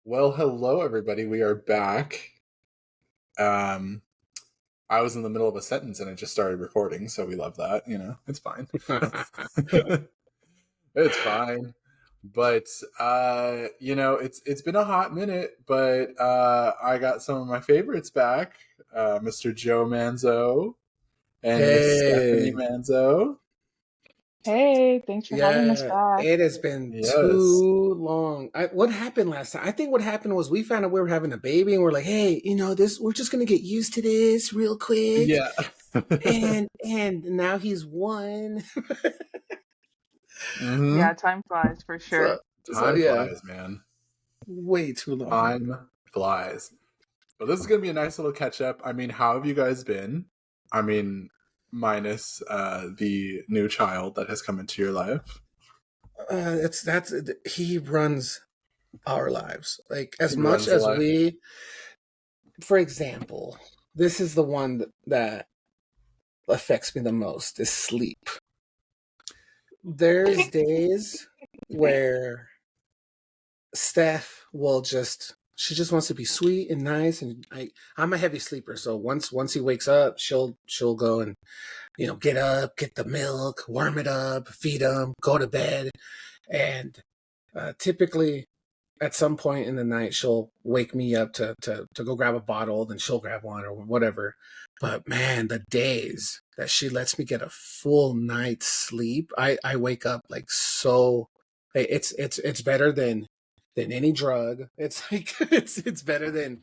Well, hello everybody. We are back. Um, I was in the middle of a sentence and it just started recording, so we love that. It's fine. It's fine. But it's been a hot minute, but I got some of my favorites back. Mr. Joe Manzo and Miss Stephanie Hey, Manzo. Hey, thanks for having us yeah, back. it has been Yes. too long. What happened last time? I think what happened was we found out we were having a baby, and we're like, hey, this we're just gonna get used to this real quick, Yeah. and now he's one. hmm Yeah, time flies for sure. So Time yeah, flies, man. way too long. Time flies. Well, this is going to be a nice little catch up. I mean, how have you guys been? I mean, minus the new child that has come into your life. It's that's he runs our lives like as He much runs your as life. we. For example, this is the one that affects me the most is sleep. There's days where Steph will she just wants to be sweet and nice, and I'm a heavy sleeper, so once he wakes up, she'll go and get up, get the milk, warm it up, feed him, go to bed, and typically at some point in the night she'll wake me up to go grab a bottle, then she'll grab one or whatever. But man, the days that she lets me get a full night's sleep, I wake up like so. It's better than any drug. It's like it's better than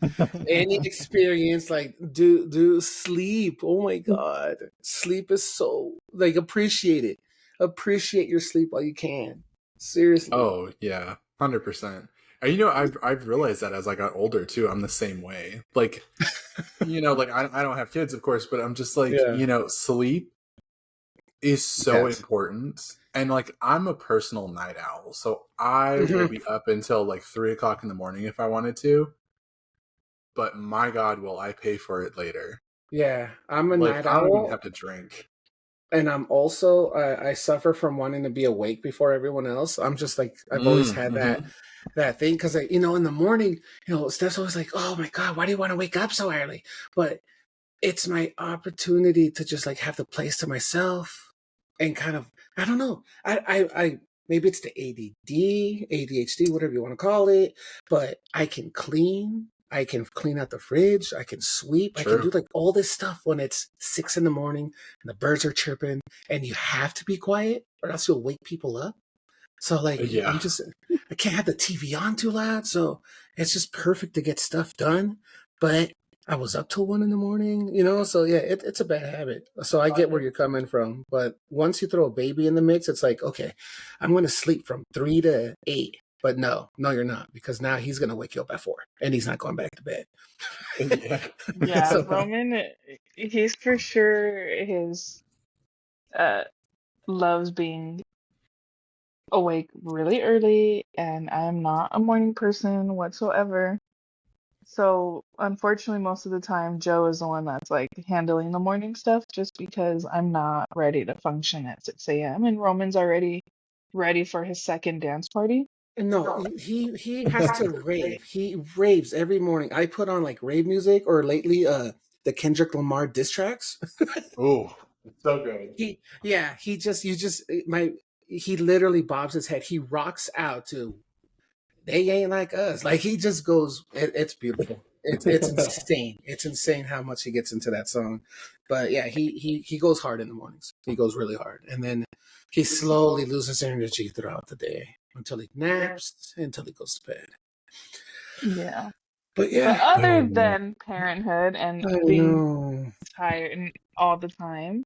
any experience. Like do sleep. Oh my god, sleep is so like appreciate it. Appreciate your sleep while you can. Seriously. Oh yeah, 100%. And I've realized that as I got older too. I'm the same way. Like, like I don't have kids, of course, but I'm just like, Yeah. sleep is so Yes. important. And like, I'm a personal night owl, so I will Mhm. be up until like 3 o'clock in the morning if I wanted to. But my God, will I pay for it later? Yeah, I'm a Like, night I don't even owl, have to drink. and I'm also I suffer from wanting to be awake before everyone else. I'm just like I've always had Mm-hmm. that thing because in the morning, Steph's always like, "Oh my God, why do you want to wake up so early?" But it's my opportunity to just like have the place to myself and kind of I don't know. I maybe it's the ADD, ADHD, whatever you want to call it, but I can clean. I can clean out the fridge. I can sweep. I can do True. like all this stuff when it's 6 in the morning and the birds are chirping and you have to be quiet or else you'll wake people up. So like Yeah. I can't have the TV on too loud. So it's just perfect to get stuff done. But I was up till 1 in the morning, So yeah, it's a bad habit. So I get where you're coming from. But once you throw a baby in the mix, it's like, okay, I'm going to sleep from 3 to 8. But no, you're not, because now he's going to wake you up at 4, and he's not going back to bed. Yeah. Yeah, So Roman, he's for sure his uh loves being awake really early, and I am not a morning person whatsoever. So unfortunately, most of the time, Joe is the one that's like handling the morning stuff just because I'm not ready to function at 6 a.m. and Roman's already ready for his second dance party. no, he has to rave. He raves every morning. I put on like rave music, or lately the Kendrick Lamar diss tracks. Oh, it's so good. He just you just my he literally bobs his head. He rocks out to "They Ain't Like Us." Like he just goes. It's beautiful. It's insane. It's insane how much he gets into that song. But yeah, he goes hard in the mornings. He goes really hard, and then he slowly loses energy throughout the day until he naps, until he goes to bed. Yeah. But But yeah, other than parenthood and I being know. tired and all the time,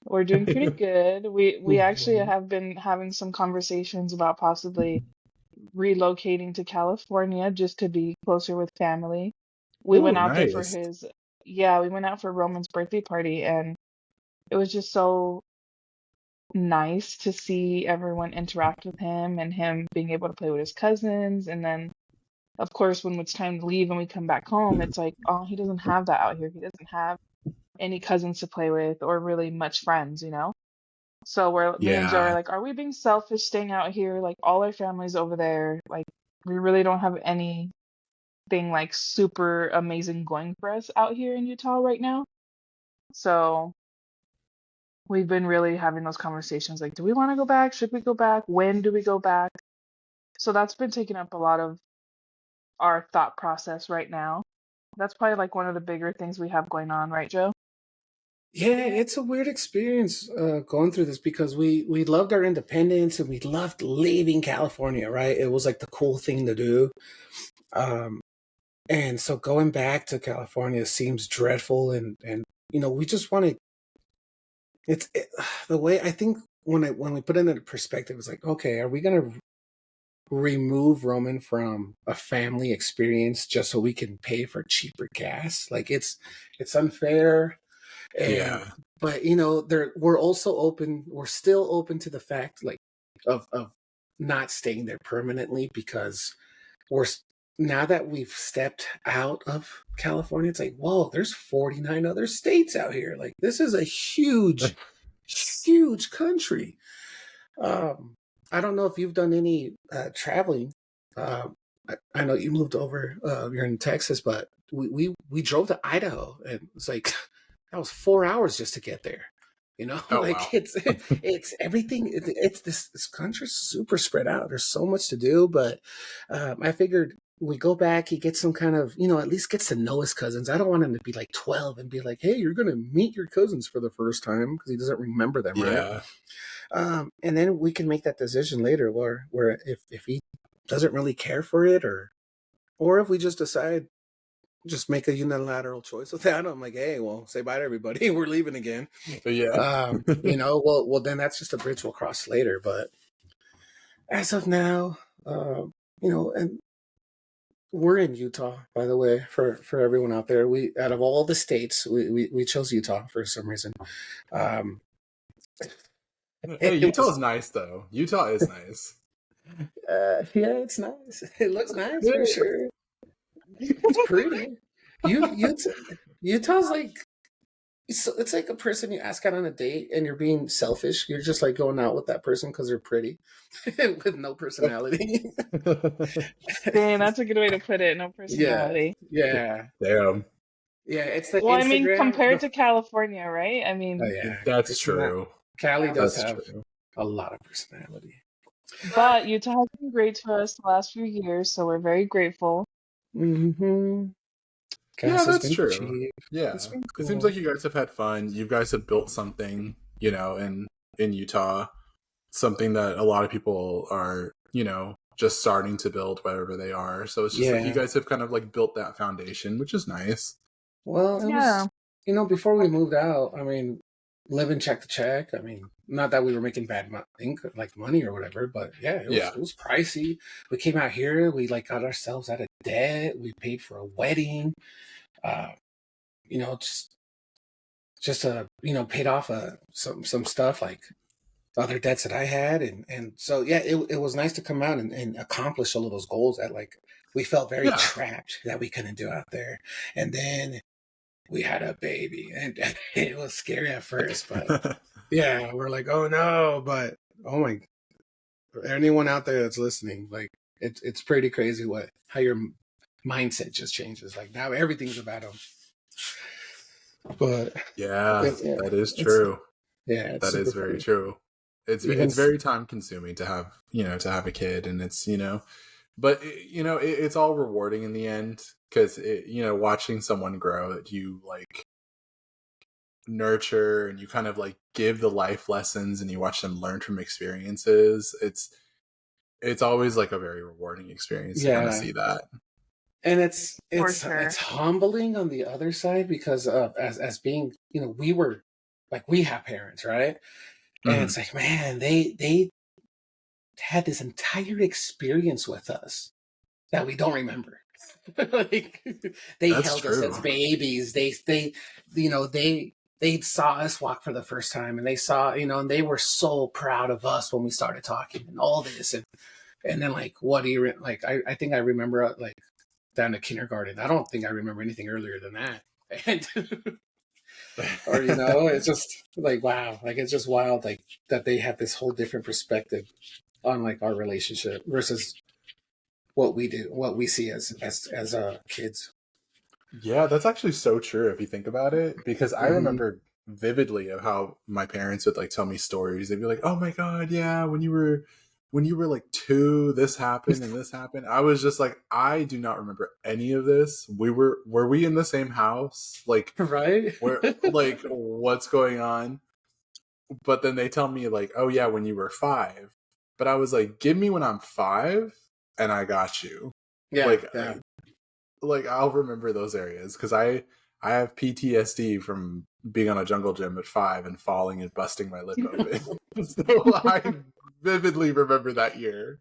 we're doing pretty good. We actually have been having some conversations about possibly relocating to California just to be closer with family. We Oh, went out there for nice. his, yeah, we went out for Roman's birthday party, and it was just so nice to see everyone interact with him and him being able to play with his cousins. And then, of course, when it's time to leave and we come back home, it's like, oh, he doesn't have that out here. He doesn't have any cousins to play with or really much friends. So me and Joe are Yeah. like, are we being selfish staying out here? Like all our family's over there. Like We really don't have anything like super amazing going for us out here in Utah right now. So we've been really having those conversations like, do we want to go back? Should we go back? When do we go back? So that's been taking up a lot of our thought process right now. That's probably like one of the bigger things we have going on, right, Joe? Yeah, it's a weird experience going through this because we loved our independence and we loved leaving California, right? It was like the cool thing to do. Um, and so going back to California seems dreadful and we just want to the way I think when we put it into perspective, it's like, okay, are we going to remove Roman from a family experience just so we can pay for cheaper gas? Like it's unfair. And Yeah. but we're still open to the fact like of not staying there permanently because we're now that we've stepped out of California, it's like, whoa, there's 49 other states out here. Like this is a huge country. um I don't know if you've done any traveling. I know you moved over, you're in Texas, but we drove to Idaho and it's like that was 4 hours just to get there. Oh Like wow. it's everything. It's this country's super spread out. There's so much to do, but I figured we go back. He gets some kind of at least gets to know his cousins. I don't want him to be like 12 and be like, hey, you're gonna meet your cousins for the first time because he doesn't remember them, right? Yeah. And then we can make that decision later, where if he doesn't really care for it, or if we just decide just make a unilateral choice with that. I'm like, hey, well, say bye to everybody. We're leaving again. Yeah. Well, then that's just a bridge we'll cross later. But as of now, and we're in Utah, by the way, for everyone out there. We out of all the states, we chose Utah for some reason. Um, Hey, it was Utah's nice though. Utah is nice. yeah, it's nice. It looks nice for sure. It's pretty. You Utah's like it's like a person you ask out on a date and you're being selfish. You're just like going out with that person because they're pretty with no personality. Dang, that's a good way to put it. No Yeah, personality. yeah, Damn. yeah. It's the Well, I mean, Instagram. compared to California, right? I Oh mean, yeah, That's it's not. true. Cali does That's have true. a lot of personality. but Utah has been great to us the last few years, so we're very grateful. Mm-hmm. Yeah, Gas has that's been true. cheap. It's Yeah. been It seems cool. like you guys have had fun. You guys have built something, in Utah, something that a lot of people are, just starting to build wherever they are. So it's just like you Yeah. guys have kind of like built that foundation, which is nice. Well, it Yeah. was, before we moved out, I mean, living check to check. I mean, not that we were making bad like money or whatever, but yeah, Yeah. it was pricey. We came out here, we like got ourselves out of debt. We paid for a wedding. Uh, you know, just paid off some stuff like other debts that I had, and so yeah, it was nice to come out and accomplish all of those goals that like we felt very Yeah. trapped that we couldn't do out there, and then we had a baby, and it was scary at first, but yeah, we're like, oh no, but oh my, anyone out there that's listening, like it's pretty crazy how your mindset just changes. Like now everything's about them, but Yeah, yeah, that is it's true. it's That super is very fun. true. Even It's very time consuming to have, to have a kid, and it's, but it's all rewarding in the end because watching someone grow that you like nurture and you kind of like give the life lessons and you watch them learn from experiences. It's always like a very rewarding experience to kind of yeah, see that. and For it's sure. humbling on the other side because as being we were like we have parents, right? And Mhm. it's like, man, they had this entire experience with us that we don't remember. Like they That's held us true. as babies. They saw us walk for the first time, and they saw and they were so proud of us when we started talking and all this, and then like, what do you like? I think I remember like down to kindergarten. I don't think I remember anything earlier than that. And or it's just like, wow, like it's just wild, like that they have this whole different perspective on like our relationship versus what we do, what we see as kids. Yeah, that's actually so true if you think about it. Because I Mm-hmm. remember vividly of how my parents would like tell me stories. They'd be like, "Oh my god, yeah, when you were like 2, this happened and this happened." I was just like, I do not remember any of this. Were we in the same house? Like, Right? where like what's going on? But then they tell me like, "Oh yeah, when you were 5." But I was like, "Give me when I'm 5 and I got you." Yeah, Like yeah. like I'll remember those areas because I have PTSD from being on a jungle gym at 5 and falling and busting my lip open. So I vividly remember that year.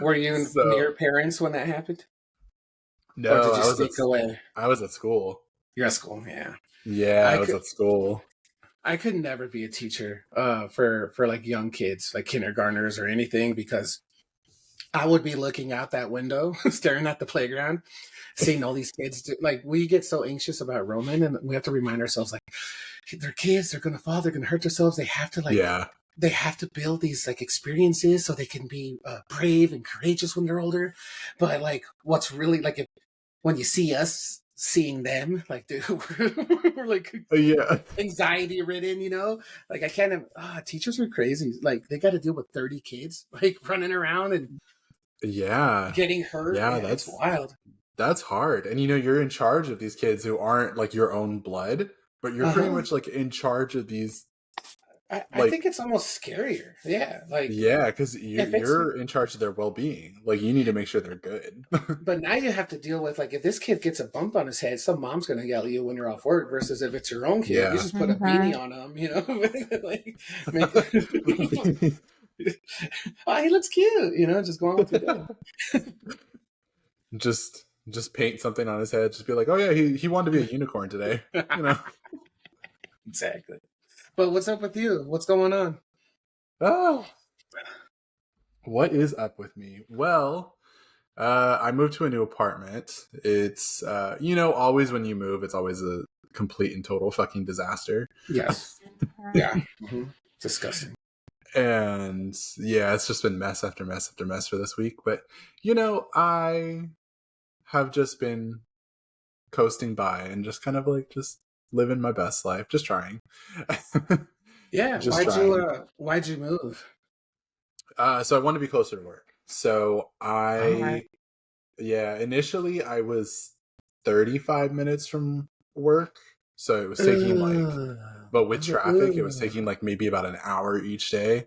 Were you So near parents when that happened, or no, did you sneak away? I was at school. You're at school, yeah. Yeah, I I was could at school. I could never be a teacher for like young kids, like kindergartners or anything, because I would be looking out that window, staring at the playground, seeing all these kids. Like we get so anxious about Roman, and we have to remind ourselves, like they're kids, they're gonna fall, they're gonna hurt themselves. Yeah. They have to build these like experiences so they can be brave and courageous when they're older. But like, what's really like if when you see us seeing them, like dude, we're like Yeah. anxiety ridden, like I can't teachers are crazy, like they got to deal with 30 kids like running around and Yeah. getting hurt. Yeah, Yeah, it's wild. that's hard. And you're in charge of these kids who aren't like your own blood, but you're pretty Uh-huh. much like in charge of these I like think it's almost scarier. Yeah, like yeah, because if it's you're in charge of their well-being. Like you need to make sure they're good. but now you have to deal with like if this kid gets a bump on his head, some mom's gonna yell at you when you're off work versus if it's your own kid, you Yeah. just put a Mhm. beanie on them, like make oh he looks cute, just go on with your day. just paint something on his head. Just be like, oh yeah, he wanted to be a unicorn today. Exactly. But what's up with you? What's going on? Oh, what is up with me? Well, I moved to a new apartment. It's always when you move, it's always a complete and total fucking disaster. Yes. Yeah. Mm-hmm. Disgusting. And yeah, it's just been mess after mess after mess for this week. But I have just been coasting by and just kind of like just living my best life, just trying. Yeah. Just trying. Why'd you move? So I want to be closer to work. So Oh. initially I was 35 minutes from work. So it was taking like, Ugh. but with traffic, it was Ugh. taking like maybe about an hour each day.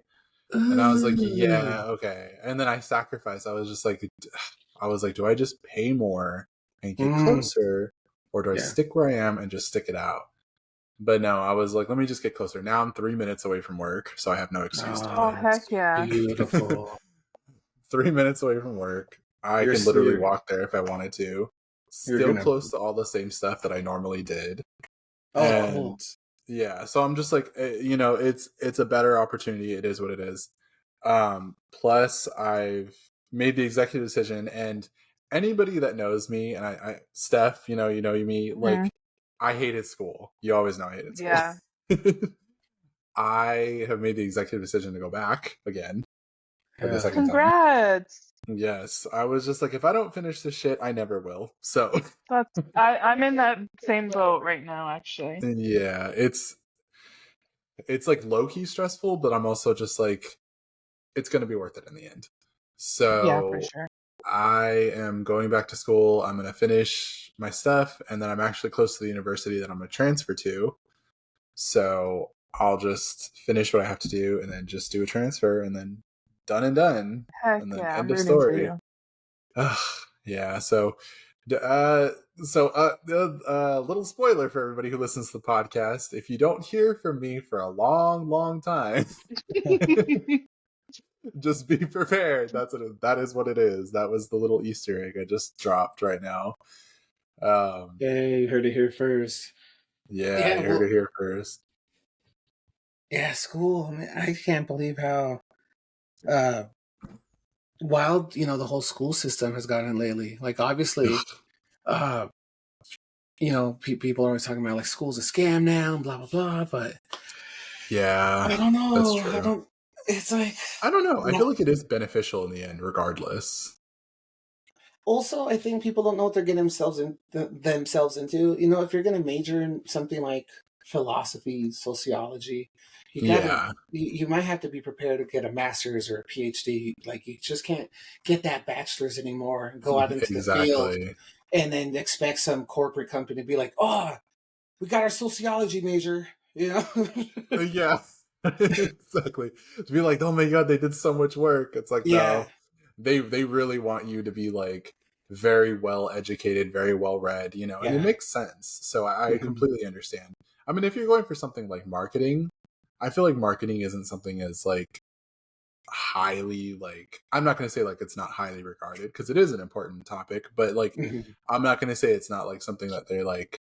And I was like, Ugh. yeah, okay. And then I sacrificed. I was like, do I just pay more and get Mm. closer, or do I Yeah. stick where I am and just stick it out? But no, I was like, let me just get closer. Now I'm 3 minutes away from work, so I have no excuse to Oh, Oh, move. heck it's yeah. beautiful. 3 minutes away from work. I You're can literally you're walk there if I wanted to. you're Still gonna. close to all the same stuff that I normally did. Oh, cool. And yeah, so I'm just like, it's a better opportunity. It is what it is. Plus I've made the executive decision, and anybody that knows me, and I Steph, you know me, Mhm. like I hated school. You always know I hated school. Yeah. I have made the executive decision to go back again for the Yeah. second time. Congrats. Yes, I was just like, if I don't finish this shit, I never will. So I'm in that same boat right now, actually. yeah, it's like low key stressful, but I'm also just like, it's gonna be worth it in the end. Yeah, for So sure. I am going back to school. I'm gonna finish my stuff, and then I'm actually close to the university that I'm gonna transfer to. So I'll just finish what I have to do, and then just do a transfer, and then done and done, Heck and then yeah, I'm end of rooting for story. you. Ugh, yeah. Little spoiler for everybody who listens to the podcast: if you don't hear from me for a long, long time, just be prepared. That is what it is. That was the little Easter egg I just dropped right now. Hey, you heard it here first. Yeah, Yeah. you heard Well. it here first. Yeah. School. Man, I can't believe how uh wild the whole school system has gotten lately. Like obviously, uh, people are always talking about like school's a scam now, and blah blah blah. But Yeah, I don't that's know. I true. don't. It's like I don't know. I feel well, like it is beneficial in the end, regardless. Also, I think people don't know what they're getting themselves into. You know, if you're going to major in something like philosophy, sociology, Yeah, you might have to be prepared to get a master's or a PhD. Like you just can't get that bachelor's anymore and go out into the field exactly. and then expect some corporate company to be like, "Oh, we got our sociology major." You know? Yeah, exactly. To be like, oh my god, they did so much work. It's like, Yeah, no, they really want you to be like very well educated, very well read, and it yeah. makes sense. So I Hmm. completely understand. I mean, if you're going for something like marketing, I feel like marketing isn't something as like highly like I'm not going to say like it's not highly regarded because it is an important topic, but like Hmm. I'm not going to say it's not like something that they like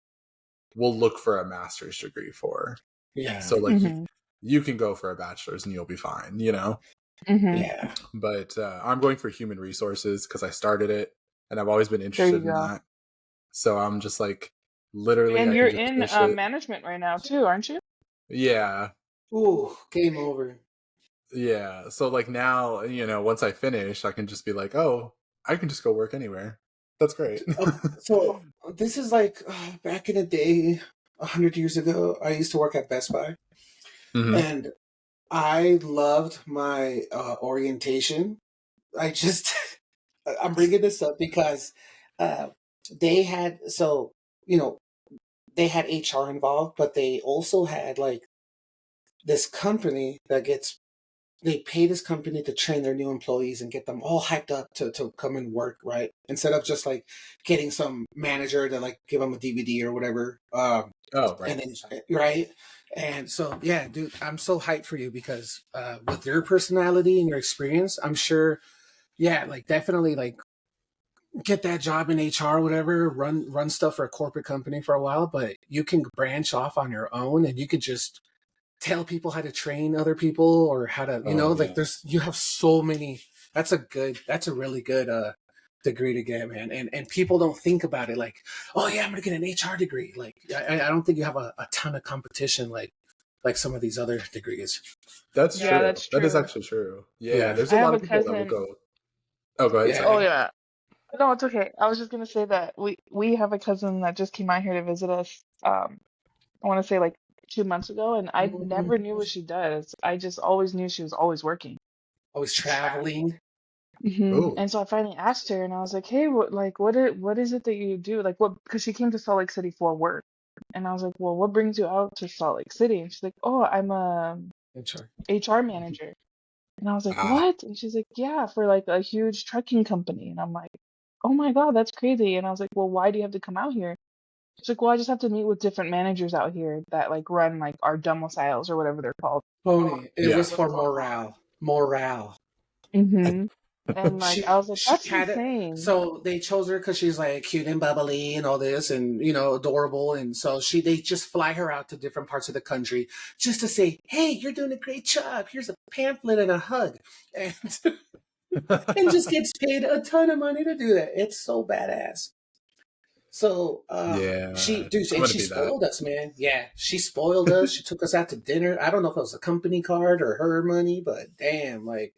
will look for a master's degree for. Yeah, So like Mhm. you can go for a bachelor's and you'll be fine. Mhm. yeah. But I'm going for human resources because I started it and I've always been There you interested in go. that. So I'm just like, literally, And I you're can just in finish it. management right now too, aren't you? Yeah. Ooh, game over. Yeah. So like now, once I finish, I can just be like, oh, I can just go work anywhere. That's great. So this is like back in the day, 100 years ago. I used to work at Best Buy, Hmm. and I loved my orientation. I just I'm bringing this up because uh, they had you know they had HR involved, but they also had like this company that gets they pay this company to train their new employees and get them all hyped up to come and work, right? Instead of just like getting some manager to like give them a DVD or whatever. Oh, right. And then, right? And so, yeah, dude, I'm so hyped for you because with your personality and your experience, I'm sure, yeah, like definitely like get that job in HR or whatever, run stuff for a corporate company for a while, but you can branch off on your own and you could just tell people how to train other people or how to Oh, like yeah. you have so many. That's a really good degree to get, man. And people don't think about it like, oh yeah, I'm gonna get an HR degree. Like I don't think you have a ton of competition like some of these other degrees. That's Yeah, true. that's That is true. actually true. Yeah. Yeah, There's I a have lot a of people that will cousin. go. Oh, go ahead. yeah. Oh Sorry. yeah. No, it's okay. I was just gonna say that we have a cousin that just came out here to visit us. I want to say like 2 months ago, and I Mhm. never knew what she does. I just always knew she was always working. Always traveling. Oh, And so I finally asked her, and I was like, "Hey, what is it that you do? Like, what?" Because she came to Salt Lake City for work, and I was like, "Well, what brings you out to Salt Lake City?" And she's like, "Oh, I'm a HR. HR manager." And I was like, ah, "What?" And she's like, "Yeah, for like a huge trucking company." And I'm like, "Oh my God, that's crazy." And I was like, "Well, why do you have to come out here?" She's like, "Well, I just have to meet with different managers out here that like run like our domiciles or whatever they're called." Pony. It yeah. was for morale. Morale. Mm-hmm. And like I was like, She "That's had it. insane." So they chose her because she's like cute and bubbly and all this, and adorable. And so they just fly her out to different parts of the country just to say, "Hey, you're doing a great job. Here's a pamphlet and a hug," and and just gets paid a ton of money to do that. It's so badass. So Yeah. I'm and gonna she be that. spoiled us, man. Yeah, she spoiled us. She took us out to dinner. I don't know if it was a company card or her money, but damn, like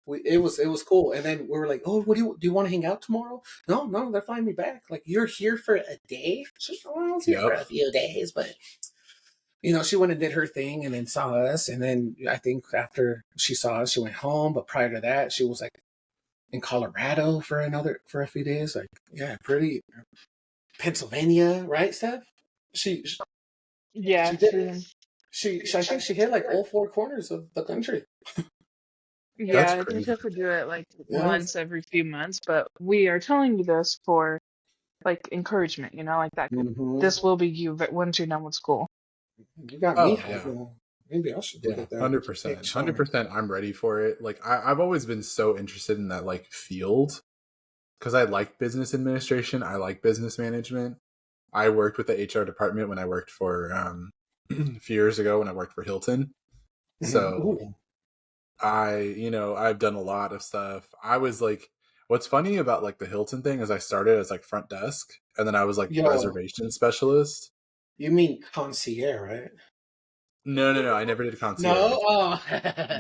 it was cool. And then we were like, oh, what do you want to hang out tomorrow? No, no, they're flying me back. Like you're here for a day? She's like, well, I was here for Yep. a few days, but she went and did her thing and then saw us. And then I think after she saw us, she went home. But prior to that, she was like in Colorado for a few days. Like, yeah, pretty Pennsylvania, right, Steph? She Yeah, she did. I think she hit like all four corners of the country. That's I think you crazy. have to do it like Yeah. once every few months, but we are telling you this for like encouragement, like that could Hmm. this will be you once you're done with school. You got me Oh, hyped, yeah. man. Maybe I should look Yeah, at that 100%. HR. 100%. I'm ready for it. Like, I've always been so interested in that, like, field because I like business administration. I like business management. I worked with the HR department when I worked for, a few years ago when I worked for Hilton. Mhm. So Ooh, I've done a lot of stuff. I was like, what's funny about like the Hilton thing is I started as like front desk and then I was like yo, reservation specialist. you mean concierge, right? No, no, no. I never did No. concierge. Oh.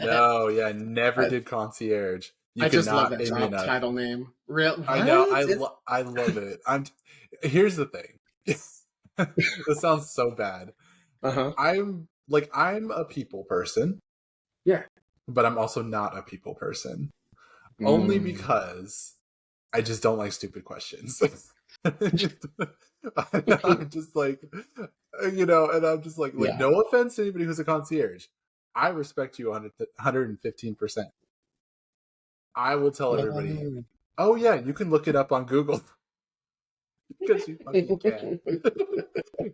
No, yeah, I never I, did concierge. You I just love cannot that pay me job enough. title name. Real I know. what? I love it. Here's the thing. This sounds so bad. Uh-huh. I'm a people person, Yeah. but I'm also not a people person. Only Mm. because I just don't like stupid questions. I'm just like, and I'm just like, Yeah. no offense to anybody who's a concierge. I respect you 115%. I will tell everybody, oh yeah, you can look it up on Google because you fucking can.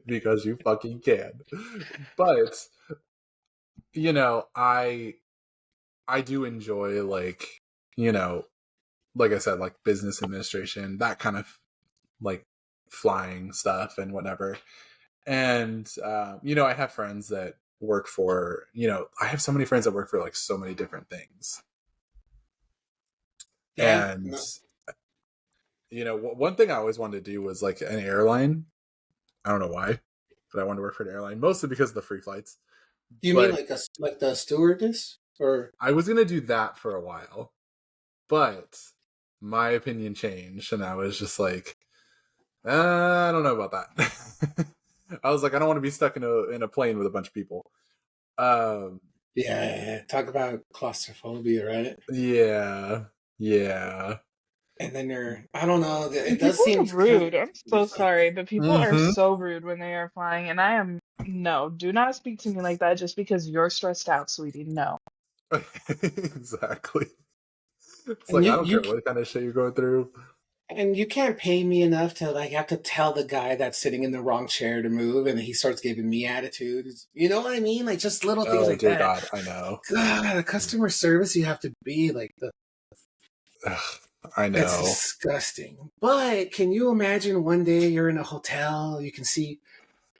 Because you fucking can. But, I do enjoy like I said, like business administration, that kind of like flying stuff and whatever. And I have friends that work for, I have so many friends that work for like so many different things. Yeah. And No. one thing I always wanted to do was like an airline. I don't know why, but I wanted to work for an airline, mostly because of the free flights. You mean But like the stewardess or I was gonna do that for a while, but my opinion changed, and I was just like, I don't know about that. I was like, I don't want to be stuck in a plane with a bunch of people. Um, yeah, talk about claustrophobia, right? yeah, yeah. And then I don't know, And it does people are seem kind of rude. I'm so sorry, but people are Mm-hmm. so rude when they are flying, and I am no. Do not speak to me like that just because you're stressed out, sweetie. No. Exactly. It's and like I you don't care what kind of shit you're going through. and you can't pay me enough to like have to tell the guy that's sitting in the wrong chair to move and he starts giving me attitudes. You know what I mean? Like just little things Oh like dear that. God, I know. God, the customer service you have to be like Ugh, I it's know. disgusting. But can you imagine one day you're in a hotel, you can see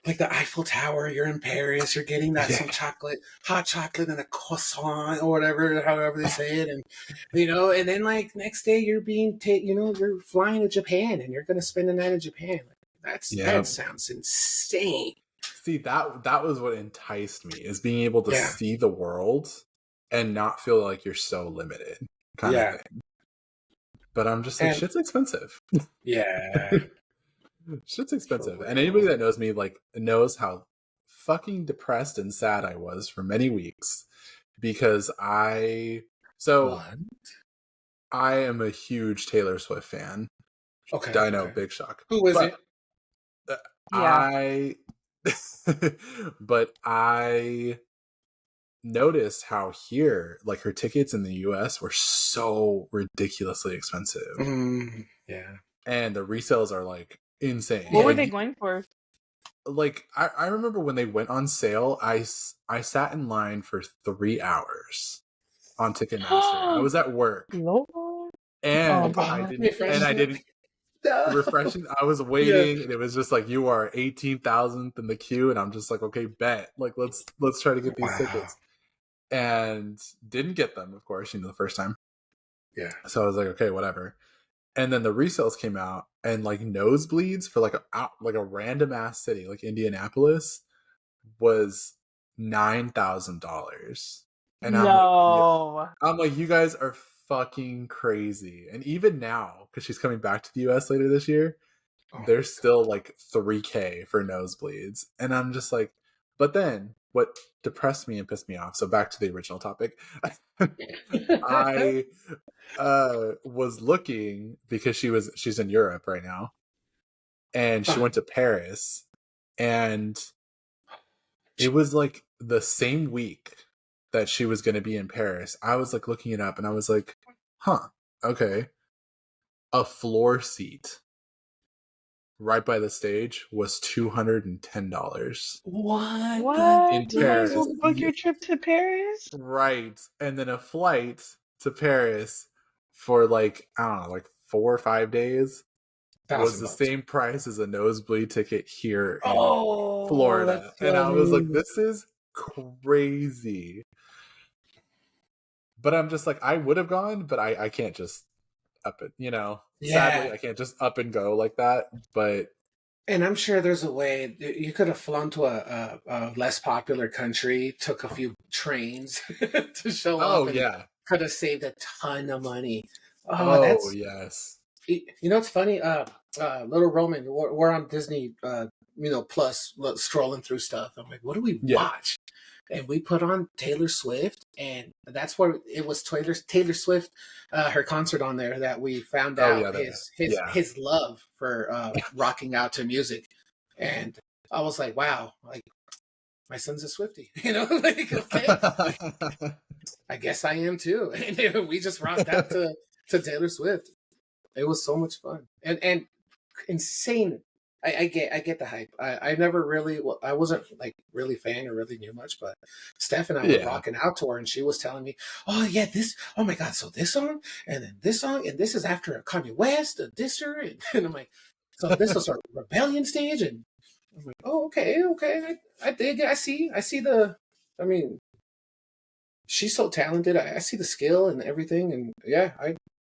like the Eiffel Tower, you're in Paris, you're getting that Yeah, some chocolate, hot chocolate and a croissant or whatever, however they say it. And, and then like next day you're you're flying to Japan and you're going to spend the night in Japan. That yeah. sounds insane. See, that was what enticed me, is being able to Yeah. see the world and not feel like you're so limited, kind of Yeah. thing. But I'm just like, And shit's expensive. yeah, Shit's for expensive. And anybody real. that knows me like knows how fucking depressed and sad I was for many weeks because so What? I am a huge Taylor Swift fan. Okay. I know, Okay. big shock. Who is But it? uh, Yeah. I but I noticed how here, like her tickets in the US were so ridiculously expensive. Yeah. And the resales are like insane. What Yeah. were they going for? Like I remember when they went on sale, I sat in line for 3 hours on Ticketmaster. I was at work Lord. Oh and I God. didn't and I Refreshment. didn't No. refreshing. I was Yeah. waiting and it was just like, you are 18,000th in the queue, and I'm just like, okay, bet. Like let's try to get these Wow. tickets. And didn't get them, of course, the first time. Yeah. So I was like, okay, whatever. And then the resales came out, and like nosebleeds for like a random ass city like Indianapolis was $9,000. And I'm like, yeah. No. I'm like, you guys are fucking crazy. And even now, because she's coming back to the US later this year, Oh my there's still like $3K for nosebleeds. And I'm just like, but then what depressed me and pissed me off, so back to the original topic. God. I was looking because she's in Europe right now, and she went to Paris, and it was like the same week that she was going to be in Paris. I was like looking it up, and I was like, huh, okay. A floor seat right by the stage was $210 What the in What? You might as Paris. well book your trip to Paris. Right. And then a flight to Paris for like, I don't know, like 4 or 5 days was the $1,000? same price as a nosebleed ticket here in Oh, that's Florida. And I was like, funny. this is crazy. But I'm just like, I would have gone, but I can't just up it, Sadly, Yeah. I can't just up and go like that. But And I'm sure there's a way you could have flown to a less popular country, took a few trains to show up oh and yeah. could have saved a ton of money. Oh, Oh that's yes. you know it's funny. Little Roman, we're on Disney, Plus, strolling through stuff. I'm like, what do we Yeah. watch? And we put on Taylor Swift, and that's where it was Taylor Swift, her concert on there that we found Oh yeah. out That, yeah. his love for rocking out to music, and I was like, wow, like my son's a Swiftie, like okay, I guess I am too, and we just rocked out to Taylor Swift. It was so much fun and insane. I get the hype. I never really, well, I wasn't like really fan or really knew much, but Steph and I were Yeah. rocking out to her, and she was telling me, "Oh yeah, oh my god, so this song, and then this song, and this is after a Kanye West, a disser," and I'm like, "So this was our rebellion stage," and I'm like, "Oh okay, I dig it. I see the, I mean, she's so talented. I see the skill and everything, and yeah,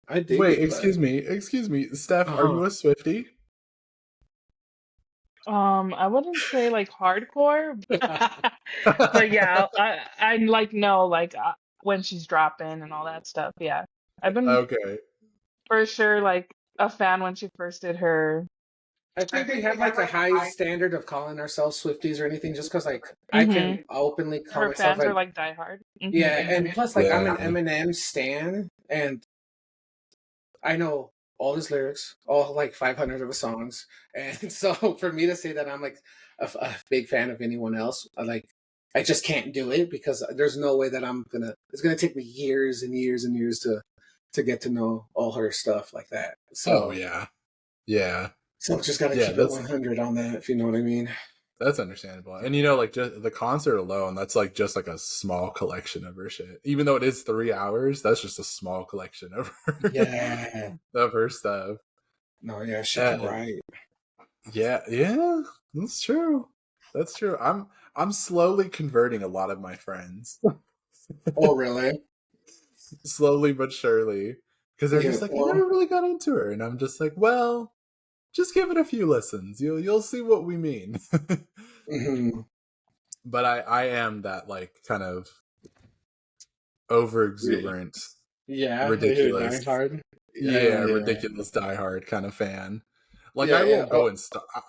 I dig Wait, it, but." excuse me, Steph. Are Uh-huh. you a Swiftie? I wouldn't say like hardcore, but yeah, I like know like when she's dropping and all that stuff. Yeah, I've been Okay. for sure like a fan when she first did her. I think we have like a high standard of calling ourselves Swifties or anything, just because like I Hmm. can openly call Her myself fans are like, like diehard. yeah, and Hmm. plus like I'm an Yeah. Eminem stan, and I know all his lyrics, all like 500 of his songs, and so for me to say that I'm like a big fan of anyone else, I just can't do it because there's no way that It's gonna take me years and years and years to get to know all her stuff like that. Oh So yeah. Yeah. just gotta Yeah. keep it 100 on that, if you know what I mean. That's understandable. And like just the concert alone, that's like just like a small collection of her shit. Even though it is 3 hours, that's just a small collection of Yeah. of her stuff. No, yeah, she can And write. yeah, yeah, that's true. That's true. I'm slowly converting a lot of my friends. Oh, really? Slowly but surely. Because they're Yeah. just like, I Well, never really got into her. And I'm just like, well, just give it a few listens. You'll see what we mean. mhm. But I am that like kind of over exuberant, Yeah, you're ridiculous, dying hard. yeah, Yeah. ridiculous diehard kind of fan. Like Yeah, yeah. Oh,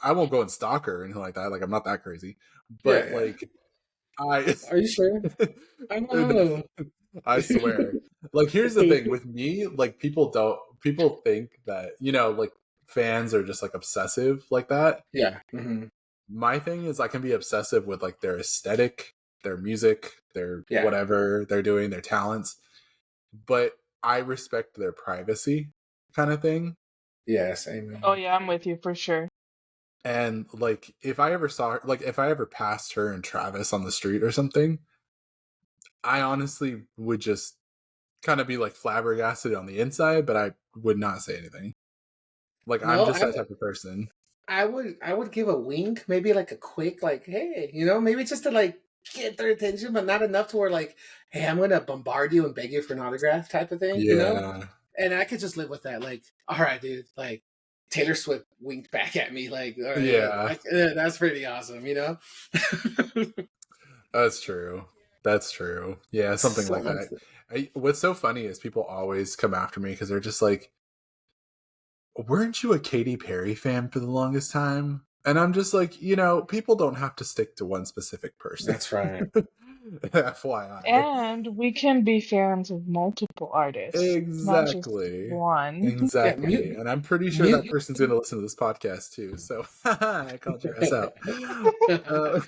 I won't go and stalk her or anything like that. Like I'm not that crazy. yeah, But yeah. like I Are you sure? I don't know. I swear. Like here's the thing with me, like people think that, like fans are just like obsessive like that. Yeah. Hmm. My thing is I can be obsessive with like their aesthetic, their music, their Yeah. whatever they're doing, their talents, but I respect their privacy kind of thing. Yes, Oh amen. yeah, I'm with you for sure. And like if I ever saw her, like if I ever passed her and Travis on the street or something, I honestly would just kind of be like flabbergasted on the inside, but I would not say anything. Like I'm No, just that type of person. I would give a wink, maybe like a quick like, hey, maybe just to like get their attention, but not enough to where like, hey, I'm gonna bombard you and beg you for an autograph type of thing. Yeah. And I could just live with that. Like, all right, dude. Like, Taylor Swift winked back at me. Like, all right, Yeah. that's pretty awesome. That's true. That's true. Yeah, something like Someone, that. What's so funny is people always come after me because they're just like, weren't you a Katy Perry fan for the longest time? And I'm just like, people don't have to stick to one specific person. that's right. FYI. And we can be fans of multiple artists, not just Exactly. one. Yeah, Exactly. And I'm pretty sure that person's going to listen to this podcast too. So I called your ass out. Uh,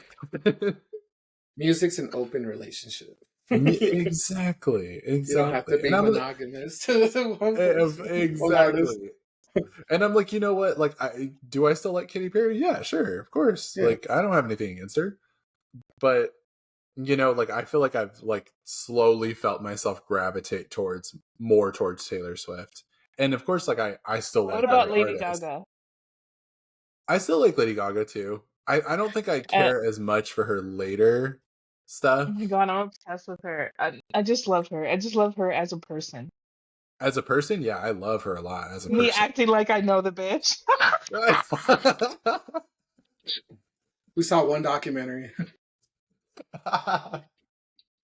music's an open relationship. exactly. You don't have to Exactly. And be I'm monogamous to one person, one artist. exactly. And I'm like, you know what? Like, do I still like Katy Perry? Yeah, sure, of course. Yeah. Like, I don't have anything against her, but like, I feel like I've like slowly felt myself gravitate more towards Taylor Swift, and of course, like, I still What like about other Lady artists. Gaga? I still like Lady Gaga too. I don't think I Uh, care as much for her later oh stuff my God, I'm obsessed with her. I just love her. I just love her as a person. as a person. Yeah, I love her a lot as a Me person. acting like I know the bitch. We saw one documentary.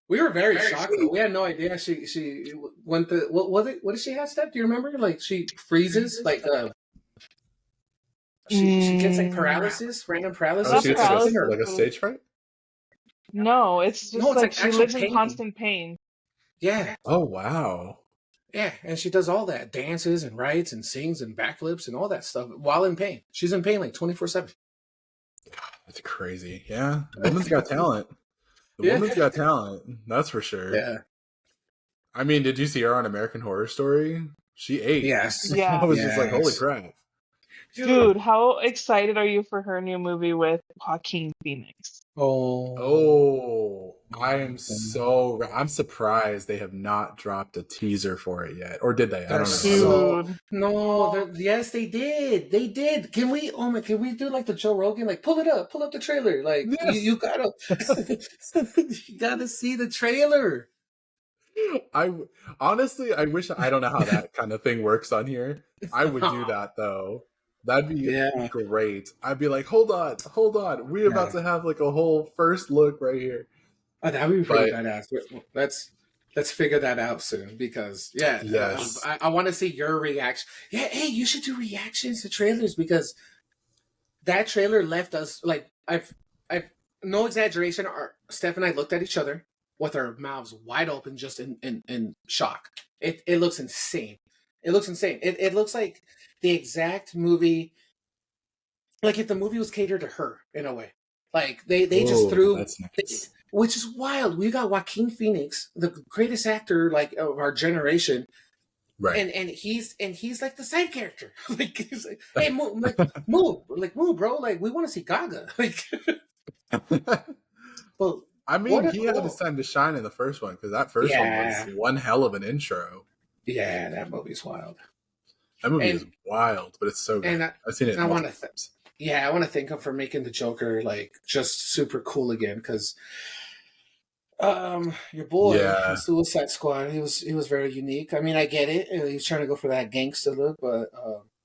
We were very shocked though. We had no idea she went the what did she have, Steph? Do you remember? Like she freezes, like she gets like Mm, paralysis, random Oh, not paralysis she or gets something, paralysis, or like a but it's, stage fright. no, it's no, just it's like like she actual lives in pain. constant pain. Yeah, Oh wow, yeah, and she does all that, dances and writes and sings and backflips and all that stuff while in pain. She's in pain like 24/7. that's crazy. Yeah, the woman's got talent. The Yeah, woman's got talent. That's for sure. yeah, I mean, did you see her on American Horror Story? She ate. yes, I Yeah. was just like, holy yes. crap. Dude, how excited are you for her new movie with Joaquin Phoenix? Oh, Oh, I'm surprised they have not dropped a teaser for it yet. Or did they? I they're don't know. I don't. so Dude. no. Yes, they did. They did. Can we? Oh my! Can we do like the Joe Rogan? Like, pull up the trailer. Like, you Yes. gotta, you gotta see the trailer. I honestly, I wish I don't know how that kind of thing works on here. I would do that though. That'd be Yeah, great. I'd be like, hold on. We're about yeah. to have like a whole first look right here. Oh, that would be pretty But badass. Let's figure that out soon because yeah, yes. I want to see your reaction. Yeah, hey, you should do reactions to trailers because that trailer left us like I've no exaggeration. Steph and I looked at each other with our mouths wide open, just in shock. It looks insane. It looks insane. It looks like the exact movie, like if the movie was catered to her in a way. Like they just Oh, threw, that's nice. which is wild. We got Joaquin Phoenix, the greatest actor like of our generation, Right. and he's like the side character. Like he's like, hey, move, bro. Like we want to see Gaga. Like, but I what mean, a he had his cool. time to shine in the first one because that first one was Yeah, one hell of an intro. yeah, that movie's wild. That movie is And wild, but it's so good. and I've seen it I want multiple to, times. yeah, I want to thank him for making the Joker like just super cool again because your boy in Yeah. Suicide Squad, he was very unique. I mean, I get it. He was trying to go for that gangster look, but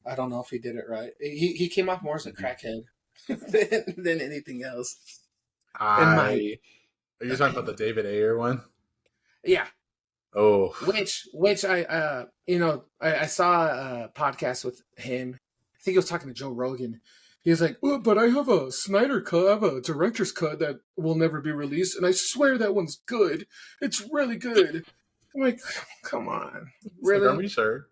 I don't know if he did it right. He came off more as a crackhead than anything else. In my Are you talking about the David Ayer one? yeah, Oh. which I saw a podcast with him. I think he was talking to Joe Rogan. He was like, oh, but I have a Snyder cut, I have a director's cut that will never be released, and I swear that one's good. It's really good. I'm like, come on, It's like, are really? we sure?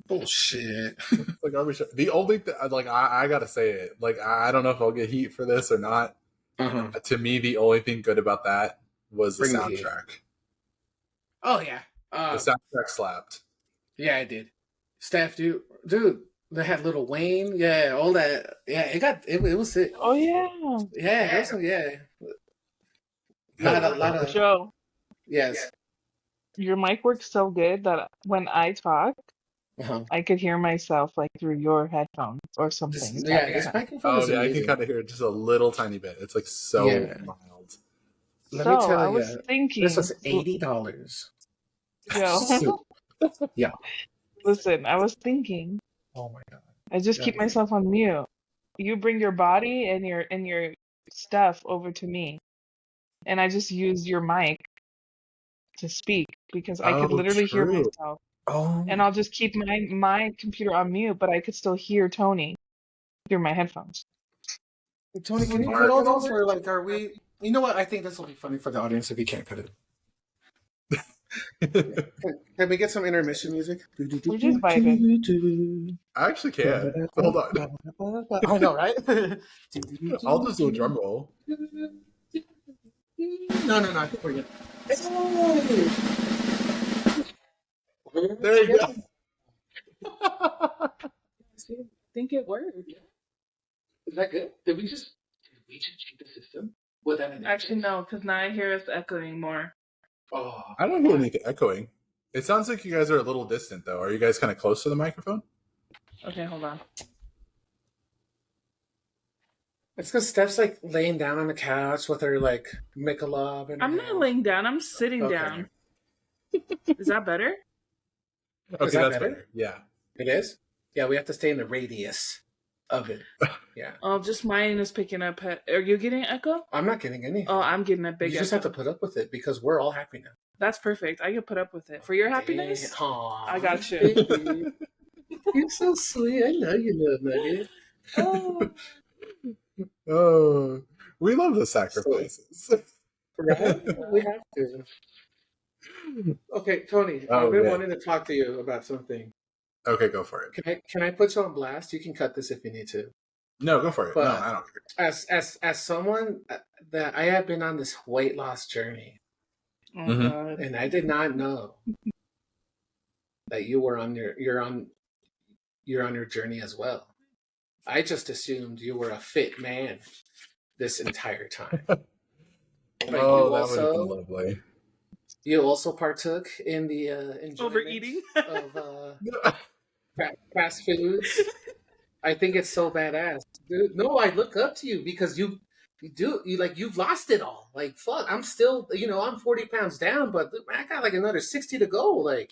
Bullshit. It's like, are we sure? The only thing, like, I gotta say it. Like, I don't know if I'll get heat for this or not. Uh-huh. To me, the only thing good about that was the Bring the heat. soundtrack. Oh yeah, The soundtrack slapped. yeah, I did. Staff, dude, they had Little Wayne, yeah, all that. Yeah, it was it. Oh yeah. Yeah, there was some, yeah, lot of Joe, yes. your mic works so good that when I talk, Uh-huh. I could hear myself like through your headphones or something. This microphone Oh is yeah, I can amazing. kind of hear it just a little tiny bit. It's like so Yeah. mild. Let me So I tell was you, this thinking, was $80. Joe, Yeah. listen, I was thinking, Oh my god. I just Yeah. keep myself on mute. You bring your body and your stuff over to me, and I just use your mic to speak because I could Oh, literally hear true. myself, Oh. and I'll just keep my computer on mute, but I could still hear Tony through my headphones. Tony, can you cut Smart. all those, or like, are we? You know what? I think this will be funny for the audience if you can't cut it. Can we get some intermission music? We're just vibing. I actually can. Hold on. I know, right? I'll just do a drum roll. No, I think we're good. There you go. I think it worked. Is that good? Did we just cheat the system? With that Actually, no, because now I hear us echoing more. Oh, I don't hear anything echoing. It sounds like you guys are a little distant, though. Are you guys kind of close to the microphone? Okay, hold on. it's because Steph's like laying down on the couch with her like Michelob. And I'm not laying down. I'm sitting Okay. down. Is that better? Okay, that that's better? better. Yeah. It is? Yeah, we have to stay in the radius. of it. Yeah. Oh, just mine is picking up. Are you getting echo? I'm not getting anything. Oh, I'm getting a big You just echo. have to put up with it because we're all happy now. That's perfect. I can put up with it. For your happiness, Aw, I got you. baby. You're so sweet. I know you, little nugget. Oh, Oh, we love the So, sacrifices. right? We have to. Okay, Tony, I've Oh been yeah. wanting to talk to you about something. Okay, go for it. Can I put you on blast? You can cut this if you need to. No, go for it. No, But I don't care. as someone that I have been on this weight loss journey, oh Mm-hmm. God. and I did not know that you were on your journey as well. I just assumed you were a fit man this entire time. But Oh, that would have been lovely. you also partook in the enjoyment Overeating? of fast foods. I think it's so badass, dude. No, I look up to you because you've lost it all. Like fuck, I'm still I'm 40 pounds down, but I got like another 60 to go. Like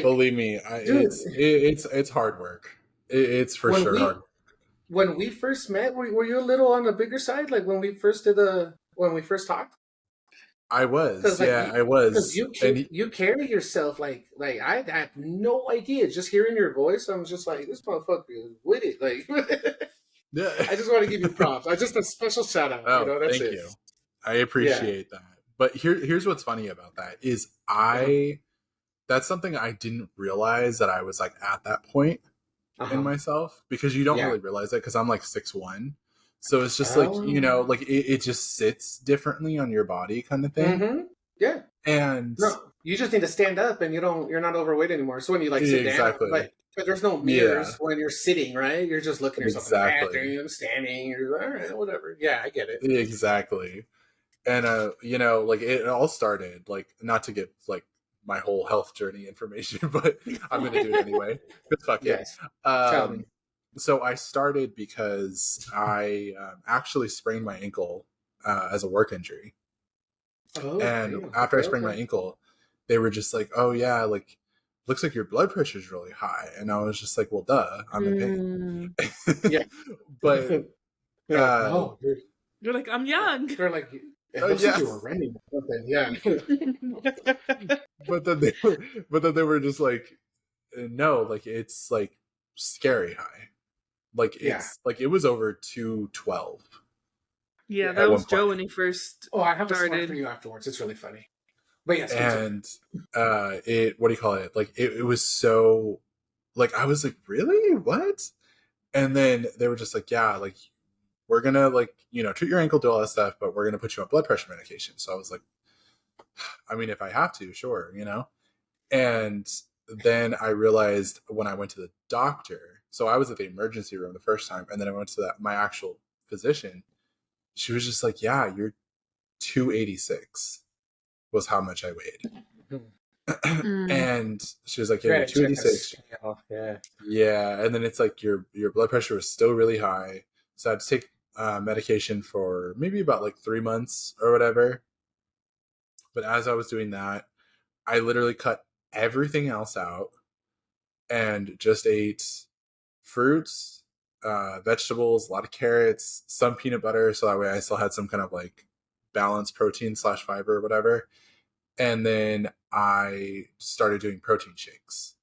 Believe me, dude, it's hard work. It's for when sure hard. when we first met, were you a little on the bigger side? Like when we first talked. I Because was, like yeah, I because was, and you carry yourself like I had no idea. Just hearing your voice, I was just like, this motherfucker is with it. Like yeah. I just want to give you props. I just a special shout out. Oh, That's thank it. you. I Yeah. appreciate that. But here's what's funny about that is Uh that's something I didn't realize that I was like at that point in huh. myself because you don't Yeah. really realize it because I'm like 6'1". So it's just like, Oh. like it just sits differently on your body kind of thing. Mm-hmm. Yeah. And No, you just need to stand up, and you're not overweight anymore. So when you like sit down, exactly. but there's no Yeah, mirrors when you're sitting, right? You're just looking at yourself in the exactly. bathroom, standing. You're like, all right, whatever. Yeah, I get it. Exactly. And like it all started like not to get like my whole health journey information, but I'm gonna do it anyway. Because fuck it. Yes. Tell me. Um, so I started because I actually sprained my ankle as a work injury, Oh, and damn. after I Okay, sprained my okay. ankle, they were just like, "Oh yeah, like looks like your blood pressure is really high," and I was just like, "Well, duh, I'm in pain." Mm. Yeah. But You're like, uh, no, You're like, I'm young. they're like, it oh looks like yeah. you were running or something. Yeah. But then they were just like, no, like it's like scary high. Like Yeah. it's like it was over 212 Yeah, Yeah. that at one was point. Joe when he first Oh, I have a story for started. you afterwards. It's really funny. But yes, continue. And it what do you call it? Like it was so like I was like, really? What? And then they were just like, yeah, like we're gonna like, treat your ankle, do all that stuff, but we're gonna put you on blood pressure medication. So I was like, I mean, if I have to, sure. And then I realized when I went to the doctor, so I was at the emergency room the first time, and then I went to my actual physician. She was just like, "Yeah, you're 286 was how much I weighed," Mm. and she was like, "Yeah, You you're gotta check a 286." scale. Yeah. Yeah, and then it's like your blood pressure was still really high, so I had to take medication for maybe about like 3 months or whatever. But as I was doing that, I literally cut everything else out and just ate fruits, vegetables, a lot of carrots, some peanut butter, so that way I still had some kind of like balanced protein slash fiber or whatever. And then I started doing protein shakes.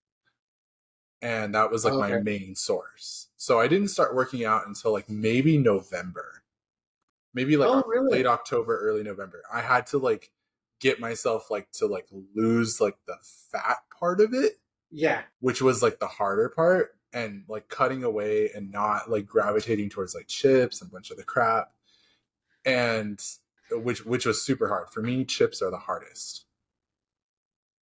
And that was like Oh, my okay. main source. So I didn't start working out until like maybe November. Maybe like Oh, late really? October, early November. I had to like get myself like to like lose like the fat part of it, Yeah. which was like the harder part, and like cutting away and not like gravitating towards like chips and a bunch of the crap, and which was super hard for me. Chips are the hardest.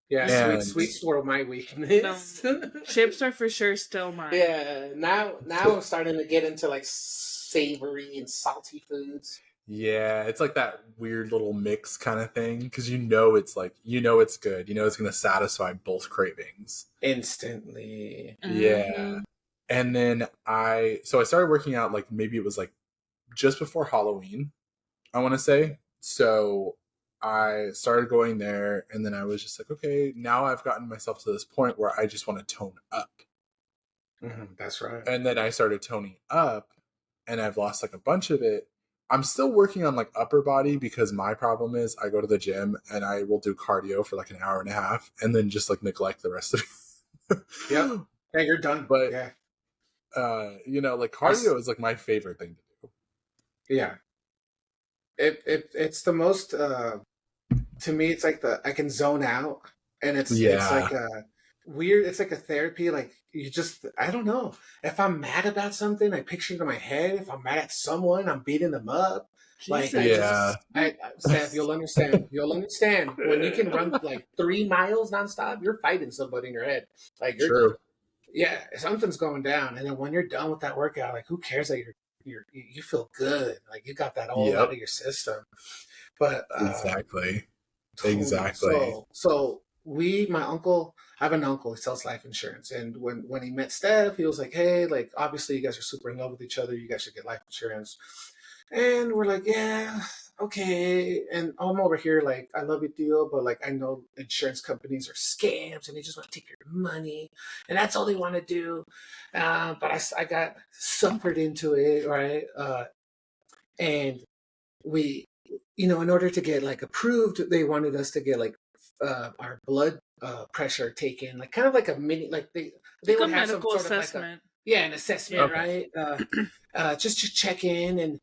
Yeah. Mm. And Sweets were my No, weakness. chips are for sure still mine. Yeah. Now I'm starting to get into like savory and salty foods. yeah, it's like that weird little mix kind of thing because it's like it's good, it's going to satisfy both cravings. Instantly. Yeah. Mhm. And then I started working out like maybe it was like just before Halloween, I want to say. So I started going there, and then I was just like, okay, now I've gotten myself to this point where I just want to tone up. That's right. And then I started toning up, and I've lost like a bunch of it. I'm still working on like upper body because my problem is I go to the gym and I will do cardio for like an hour and a half and then just like neglect the rest of it. Yep. Yeah, you're done. But Yeah. like cardio is like my favorite thing to do. Yeah. It's the most to me it's like I can zone out, and it's like a weird, it's like a therapy, like you just, I don't know, if I'm mad about something I picture it in my head. If I'm mad at someone, I'm beating them up. Like I Steph, you'll understand when you can run like 3 miles nonstop, you're fighting somebody in your head, like you're True. yeah, something's going down. And then when you're done with that workout, like who cares that you feel good, like you got that all out of your system. But Exactly. So my uncle, I have an uncle, he sells life insurance. And when he met Steph, he was like, hey, like obviously you guys are super in love with each other. You guys should get life insurance. And we're like, yeah, okay. And I'm over here like, I love your deal, but like I know insurance companies are scams and they just want to take your money, and that's all they want to do. But I got suckered into it, right? And we, in order to get like approved, they wanted us to get like our blood pressure taken, like kind of like a mini, like they would have some sort assessment. of like an assessment, right? Just to check in,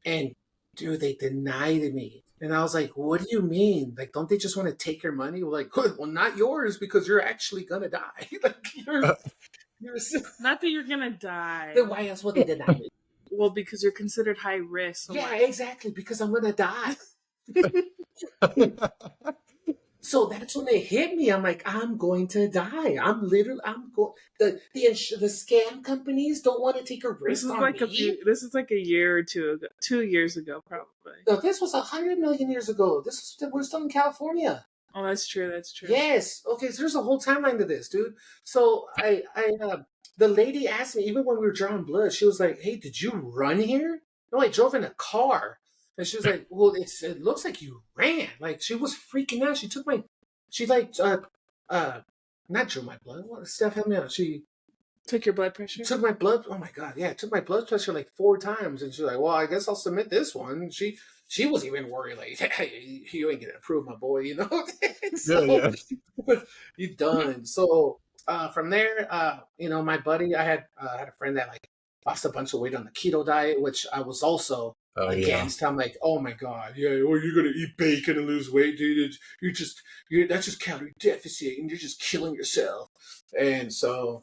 and dude, they denied me. And I was like, what do you mean? Like, don't they just want to take your money? We're like, well, not yours, because you're actually gonna die. Like you're not that you're gonna die. Then why else would they deny me? Well, because you're considered high risk. So yeah, exactly, because I'm gonna die. So that's when it hit me. I'm like, I'm going to die. I'm going. The scam companies don't want to take a risk on me. This is like a year or 2 years ago, probably. No, this was 100 million years ago. We're still in California. Oh, that's true. That's true. Yes. Okay. So there's a whole timeline to this, dude. So the lady asked me, even when we were drawing blood, she was like, "Hey, did you run here?" No, I drove in a car. And she was like, "Well, it looks like you ran." Like she was freaking out. Not drew my blood. What, Steph, help me out. She took your blood pressure. Took my blood. Oh my god, yeah, took my blood pressure like 4 times, and she's like, "Well, I guess I'll submit this one." She was even worried, like, "Hey, you ain't gonna approve my boy, you know." So, you done. So from there, my buddy, I had a friend that like lost a bunch of weight on the keto diet, which I was also against. I'm like, oh my god, yeah, or you're gonna eat bacon and lose weight, dude. That's just calorie deficit, and you're just killing yourself. And so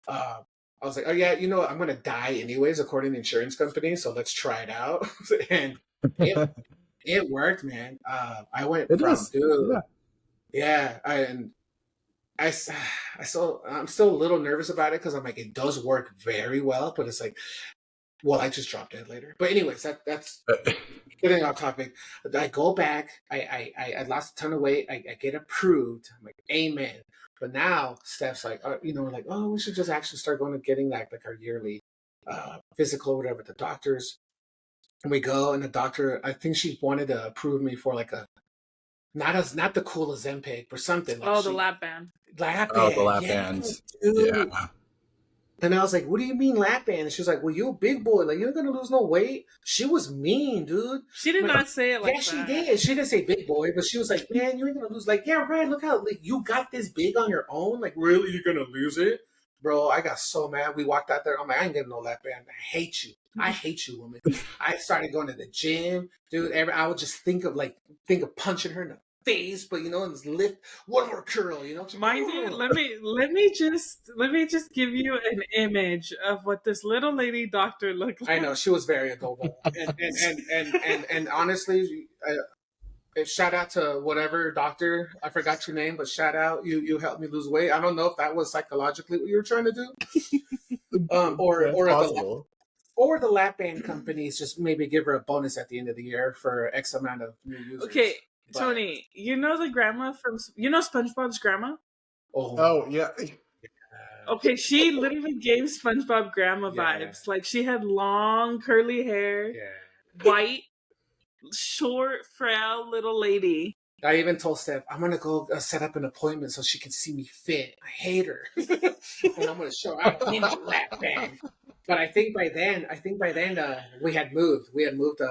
I was like, oh yeah, I'm gonna die anyways, according to the insurance company, so let's try it out. And it worked, man. I went I'm still a little nervous about it because I'm like, it does work very well, but it's like, well, I just dropped dead later. But anyways, that's getting off topic. I go back. I lost a ton of weight. I get approved. I'm like, amen. But now Steph's like, we're like, oh, we should just actually start going to getting like our yearly physical, whatever, the doctors. And we go, and the doctor, I think she wanted to approve me for like a not the cool Ozempic or something. Like the lap band. The lap bands. Dude. Yeah. And I was like, what do you mean lap band? And she was like, well, you a big boy. Like, you're going to lose no weight. She was mean, dude. She did not say it like that. Yeah, she did. She didn't say big boy, but she was like, man, you ain't going to lose. Like, yeah, right. Look how, like, you got this big on your own. Like, really? You're going to lose it? Bro, I got so mad. We walked out there. I'm like, I ain't getting no lap band. I hate you. I hate you, woman. I started going to the gym. Dude, I would just think of punching her in the face, but and just lift one more curl, Mind you, let me just give you an image of what this little lady doctor looked like. I know, she was very adorable. and honestly, shout out to whatever doctor, I forgot your name, but shout out, you helped me lose weight. I don't know if that was psychologically what you were trying to do. Or the lap band companies just maybe give her a bonus at the end of the year for X amount of new users. Okay. But, Tony, the grandma from SpongeBob's grandma? Oh yeah. Okay, she literally gave SpongeBob grandma vibes. Like she had long curly hair, white, short, frail little lady. I even told Steph, I'm gonna go set up an appointment so she can see me fit. I hate her, and I'm gonna show her I'm in the lap band. But I think by then, we had moved. We had moved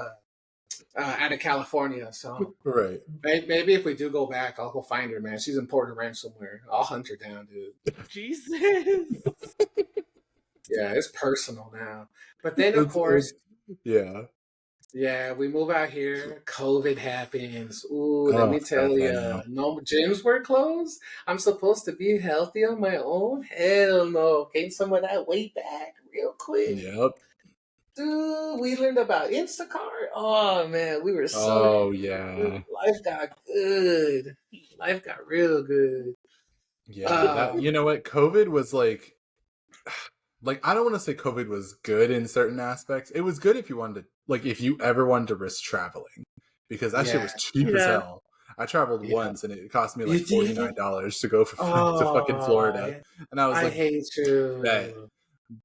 out of California, so Right. maybe if we do go back, I'll go find her, man. She's in Porter Ranch somewhere. I'll hunt her down, dude. Jesus. Yeah, it's personal now. But then, of It's, course, yeah. yeah, we move out here. COVID happens. Ooh, let Oh, me tell I you, know. no gyms were closed. I'm supposed to be healthy on my own. Hell no. Gain some of that weight back real quick. Yep. Dude, we learned about Instacart. Oh man, we were so Oh, yeah. life got good. Life got real good. Yeah. That, you know what? COVID was like I don't want to say COVID was good in certain aspects. It was good if you wanted to, like, if you ever wanted to risk traveling, because that shit Yeah, was cheap as Yeah. hell. I traveled yeah. once and it cost me You like did? $49 to go to fucking Florida, Oh, and I was I like, hate bet. you.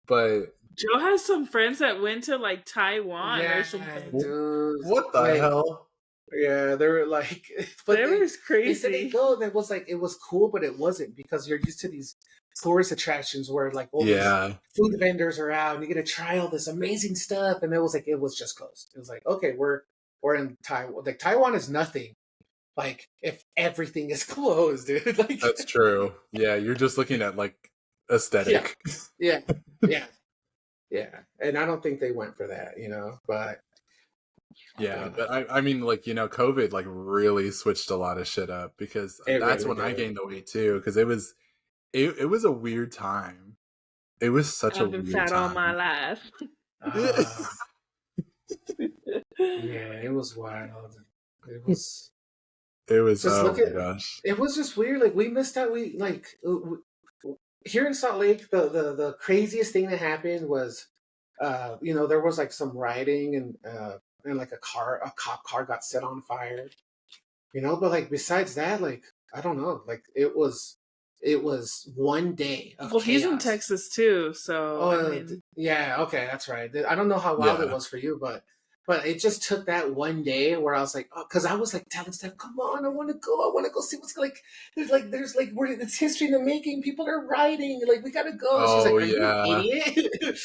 But Joe has some friends that went to like Taiwan or Yeah, something. dude. what the Like, hell? yeah, they were like, but That was they said they crazy. go. And it was like it was cool, but it wasn't because you're used to these tourist attractions where like all these Yeah, food vendors are out and you get to try all this amazing stuff. And it was like it was just closed. It was like okay, we're in Taiwan. Like Taiwan is nothing. Like if everything is closed, dude. Like that's true. Yeah, you're just looking at like yeah, aesthetic. yeah, yeah, yeah. And I don't think they went for that, But Yeah, but I mean, like, COVID like really switched a lot of shit up, because it that's really when I did. gained the weight too, because it was a weird time. It was such a I've been weird fat all my time. life. Uh, yeah, it was wild. It was It was, just oh look my at. gosh. It was just weird. Like we missed out. We like here in Salt Lake. The craziest thing that happened was, there was like some rioting and like a cop car got set on fire. But like besides that, like I don't know. Like it was one day of Well, he's in chaos. Texas too, so I mean, Yeah, okay, that's right. I don't know how wild it Yeah. was for you, but it just took that one day where I was like, oh, because I was like telling Steph, come on, I want to go see what's like. There's like it's history in the making. People are writing, like we gotta go. She's like, Oh are you an yeah. idiot?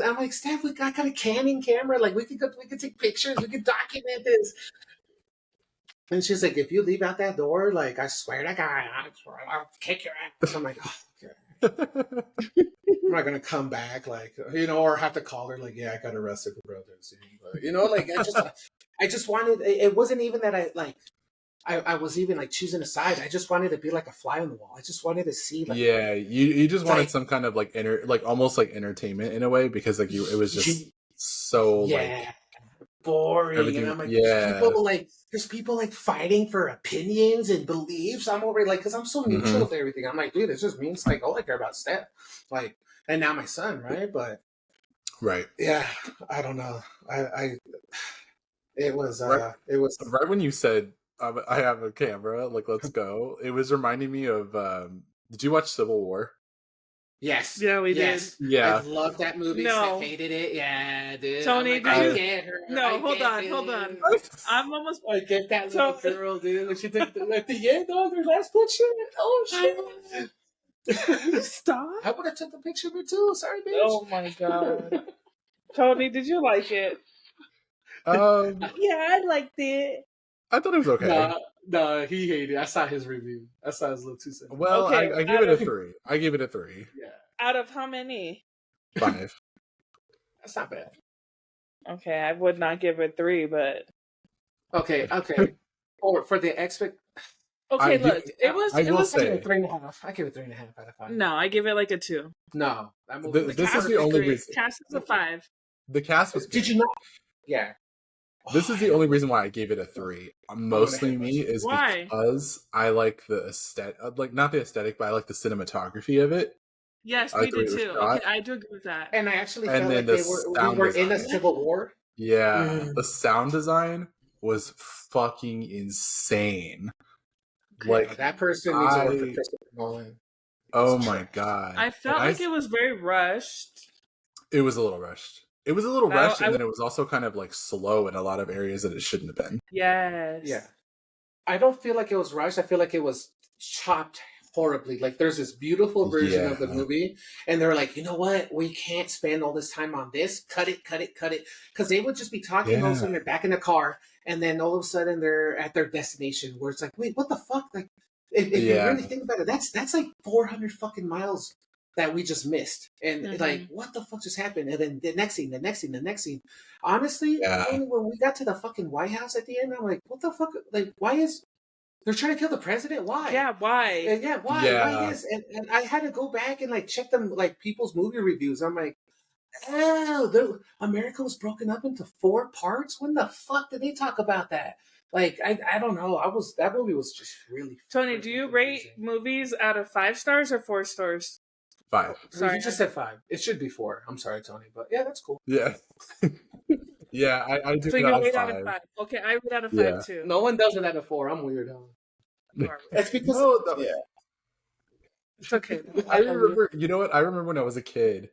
I'm like, Steph, I got a Canon camera, like we could take pictures, we could document this. And she's like, if you leave out that door, like I swear to God, I'll kick your ass. I'm like, oh, okay. I'm not gonna come back, like or have to call her, like, yeah, I got arrested for protesting, but like I just wanted. It wasn't even that I was even like choosing a side. I just wanted to be like a fly on the wall. I just wanted to see, like, Yeah, you just wanted like, some kind of like almost like entertainment in a way, because like it was just so yeah, like boring. And everything. I'm like, Yeah. there's people like fighting for opinions and beliefs. I'm over like, because I'm so neutral Hmm. with everything. I'm like, dude, it's just me. It's like all I care about Steph, like, and now my son, right? But Right. yeah, I don't know. I It was Right. it was Right when you said, I have a camera, like, let's go, it was reminding me of, did you watch Civil War? yes. yeah, we Yes. did. I Yeah. love that movie. No. Steph hated it. Yeah, dude. I'm Tony, like, did I you? get her. No, I hold get on, hold on. it. I'm almost. I get that So- little girl, dude. When she took at the end, oh, their last picture. Oh shit. Stop. I would have took a picture of her too. Sorry, bitch. Oh my god. Tony, did you like it? Um, Yeah, I liked it. I thought it was okay. No, he hated it. I saw his review. I saw his little 2 cents. Well, Okay, I give it a 3. I give it a 3. Yeah, Out of how many? 5. that's not bad. Okay, I would not give it 3, but Okay. For the expect. okay. I Look, do- it was. I It will was. I give say- it 3.5. I give it 3.5 out of 5. No, I give it like a 2. No, that movie was This is Cast the was only great. reason. Cast is a 5. The cast was Did good. you not? Yeah. This is the only reason why I gave it a 3. Mostly hate me myself. is Why? because I like the aesthetic, like not the aesthetic, but I like the cinematography of it. Yes, I we like the way did it was too. shot. Okay, I do agree with that. And I actually And felt then like the we sound were in a design. civil war. Yeah, Mm. the sound design was fucking insane. Okay. Like, That person needs to work for I- Christopher Nolan. oh He's my trash. god, I felt And like it was very rushed. it was a little rushed. It was a little I- rushed, I- and then it was also kind of like slow in a lot of areas that it shouldn't have been. Yes. Yeah. I don't feel like it was rushed. I feel like it was chopped horribly. Like there's this beautiful version of the Yeah. movie, and they're like, you know what? We can't spend all this time on this. Cut it, cut it, cut it. Because they would just be talking. All of a Yeah. sudden, they're back in the car, and then all of a sudden, they're at their destination. Where it's like, wait, what the fuck? Like, if you Yeah. really think about it, that's like 400 fucking miles that we just missed. And like, what the fuck just happened? And then the next scene, the next scene, the next scene. Honestly, Yeah. Tony, when we got to the fucking White House at the end, I'm like, what the fuck? Like, why is they're trying to kill the president? Why? Yeah, why? And yeah, why? Yeah. Why this? And I had to go back and like check them like people's movie reviews. I'm like, oh, America was broken up into 4 parts. When the fuck did they talk about that? Like, I don't know. That movie was just really. Tony, do you rate movies out of 5 stars or 4 stars? 5. Sorry, you just said 5. It should be 4. I'm sorry, Tony, but yeah, that's cool. Yeah. Yeah, I do So it you out rate of out of 5. 5. Okay, I rate out of 5 Yeah. too. No one does it out of 4. I'm weird. It's because yeah. It's okay. I remember, you know what? I remember when I was a kid,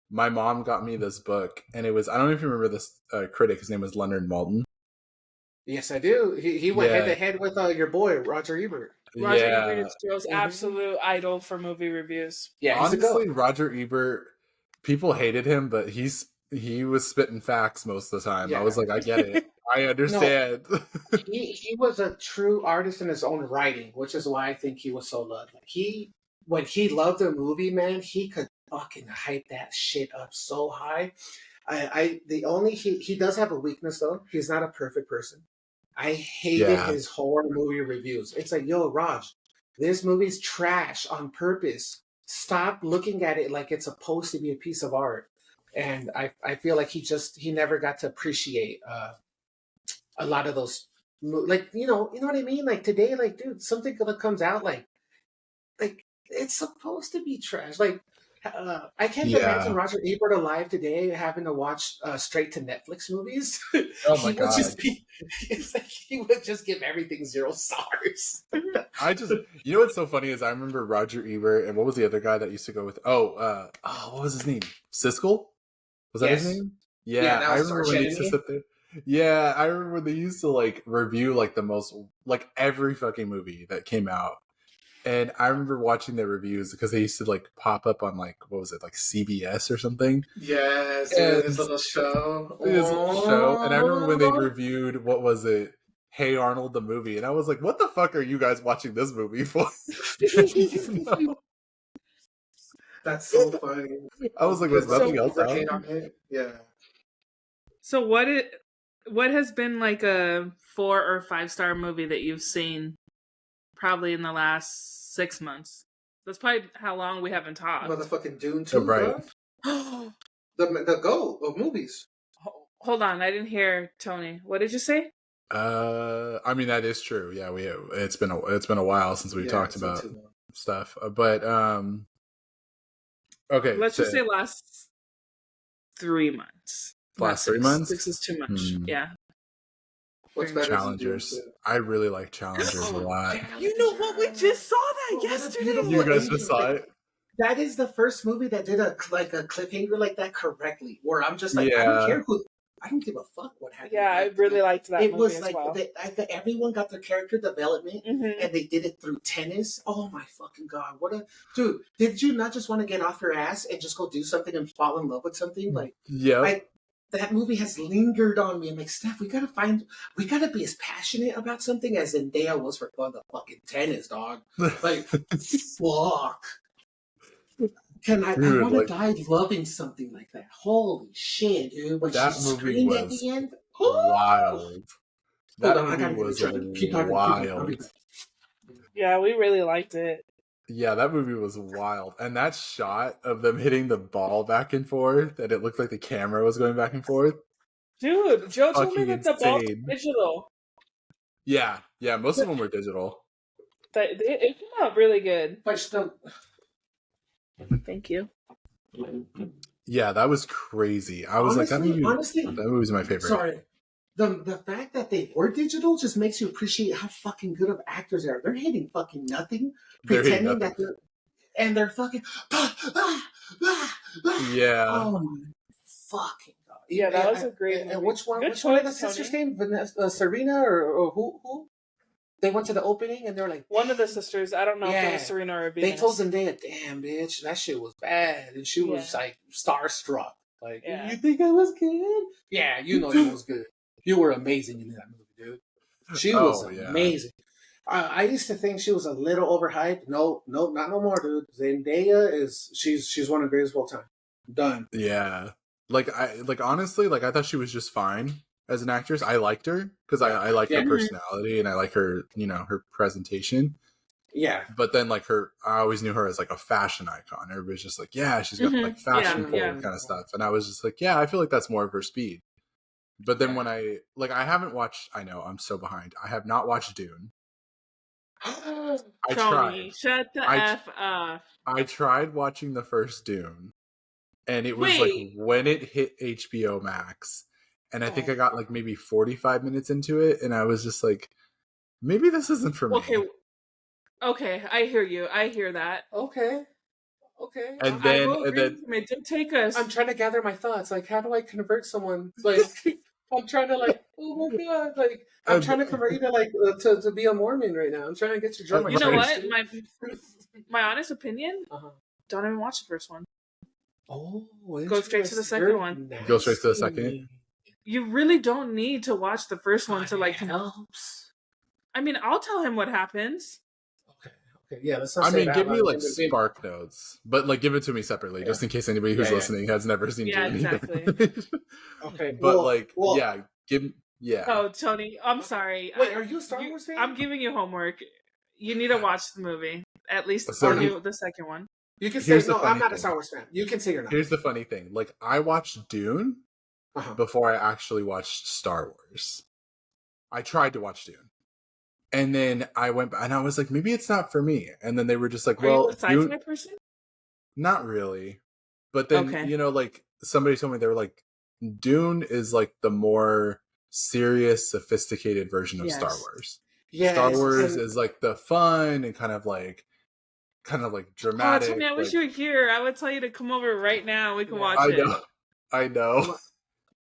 my mom got me this book, and it was, I don't know if you remember this critic, his name was Leonard Maltin. Yes, I do. He went Yeah. head to head with your boy Roger Ebert. Roger Yeah. Ebert is Joe's absolute idol for movie reviews. Yeah, he's a Honestly, goat. Roger Ebert, people hated him, but he was spitting facts most of the time. Yeah. I was like, I get it. I understand. He was a true artist in his own writing, which is why I think he was so loved. Like when he loved a movie, man, he could fucking hype that shit up so high. He does have a weakness though. He's not a perfect person. I hated Yeah. his horror movie reviews. It's like, yo, Raj, this movie's trash on purpose. Stop looking at it like it's supposed to be a piece of art. And I feel like he never got to appreciate a lot of those, like, you know what I mean? Like today, like, dude, something that comes out like it's supposed to be trash. Like, I can't imagine Yeah. Roger Ebert alive today having to watch straight to Netflix movies. Oh my God. It's like he would just give everything 0 stars. You know what's so funny is I remember Roger Ebert, and what was the other guy that used to go with? What was his name? Siskel? Was that his Yes. name? Yeah, Yeah, that I was remember when they used to Sargenti. sit there. Yeah, I remember when they used to like review like the most, like every fucking movie that came out. And I remember watching their reviews because they used to like pop up on like, what was it, like CBS or something? Yes, And this little show. This little show. And I remember when they reviewed, what was it? Hey Arnold, the movie. And I was like, what the fuck are you guys watching this movie for? That's so funny. I was like, there's nothing else out? Yeah. So what has been like a 4 or 5 star movie that you've seen probably in the last 6 months? That's probably how long we haven't talked. Motherfucking Dune 2, right. bro. The goat of movies. Hold on, I didn't hear Tony. What did you say? I mean that is true. Yeah, it's been a while since we talked about stuff. But okay. Let's just say last 3 months. Last 3 months? 6 is too much. Yeah. What's better Challengers. I really like Challengers a lot. You know what? We just saw that yesterday. You guys just saw it? That is the first movie that did a cliffhanger like that correctly. Where I'm just like, Yeah. I don't give a fuck what happened. Yeah, I really liked that. It movie was as like well. everyone got their character development, and they did it through tennis. Oh my fucking god! Dude! Did you not just want to get off your ass and just go do something and fall in love with something? Like, yeah. That movie has lingered on me. I'm like, Steph, we gotta be as passionate about something as Zendaya was for the fucking tennis, dog. Like, fuck. I want to die loving something like that. Holy shit, dude. When that she movie screamed was at the end. Wild. That Hold on, movie was keep talking, wild. Yeah, we really liked it. Yeah, that movie was wild. And that shot of them hitting the ball back and forth, and it looked like the camera was going back and forth. Dude, Joe told me Fucking that the ball's insane. digital. Yeah, most of them were digital. It came out really good. But still, Thank you. Yeah, that was crazy. I was honestly, that movie's my favorite. Sorry. The fact that they were digital just makes you appreciate how fucking good of actors they are. They're hitting fucking nothing, pretending that they're fucking yeah. Oh my fucking god! Yeah, that was a great movie. And which one? Good Which one of the choice, sisters' Tony. name? Vanessa, Serena, or who? they went to the opening and they were like, One of the sisters. I don't know if it yeah. was Serena or They Venus. told Zendaya, "Damn, bitch, that shit was bad," and she was Yeah. like starstruck. Like, Yeah. you think I was good? Yeah, you know you was good. You were amazing in that movie, dude. She was Oh yeah. amazing. I used to think she was a little overhyped. No, not no more, dude. Zendaya she's one of the greatest of all time. Done. Yeah. Like honestly, like I thought she was just fine as an actress. I liked her because I like Yeah. her personality and I like her, her presentation. Yeah. But then like I always knew her as like a fashion icon. Everybody's just like, yeah, she's got like fashion Yeah, forward yeah. kind of stuff. And I was just like, yeah, I feel like that's more of her speed. But then when I haven't watched, I know I'm so behind. I have not watched Dune. I Tony, tried. shut the F up. I tried watching the first Dune, and it was Wait. like when it hit HBO Max, and I think I got like maybe 45 minutes into it, and I was just like, maybe this isn't for me. Okay, I hear you. I hear that. Okay. And I will agree with him. It did take us. I'm trying to gather my thoughts. Like, how do I convert someone? Like, I'm trying to like, oh my god! Like, I'm trying to convert you to like to be a Mormon right now. I'm trying to get you to join my. You know church. what? My honest opinion. Don't even watch the first one. Oh, go straight to the second one. Nasty. Go straight to the second. You really don't need to watch the first one to like helps. I mean, I'll tell him what happens. Okay, yeah. Let's not. I mean, give me loud. like spark notes, but like give it to me separately, just in case anybody who's listening has never seen. Yeah, Dune exactly. Okay, but yeah. Oh, Tony, I'm sorry. Wait, are you a Star Wars fan? I'm giving you homework. You need to watch the movie at least the second one. You can say no. I'm not a Star Wars fan. You can say you're not. Here's the funny thing: like I watched Dune before I actually watched Star Wars. I tried to watch Dune. And then I went and I was like, maybe it's not for me. And then they were just like, well, are you a sci-fi person? Not really. But then, like somebody told me they were like, Dune is like the more serious, sophisticated version of Star Wars. Yeah, Star Wars is like the fun and kind of like dramatic. Oh, Tony, I wish you were here. I would tell you to come over right now. We can watch it. I know.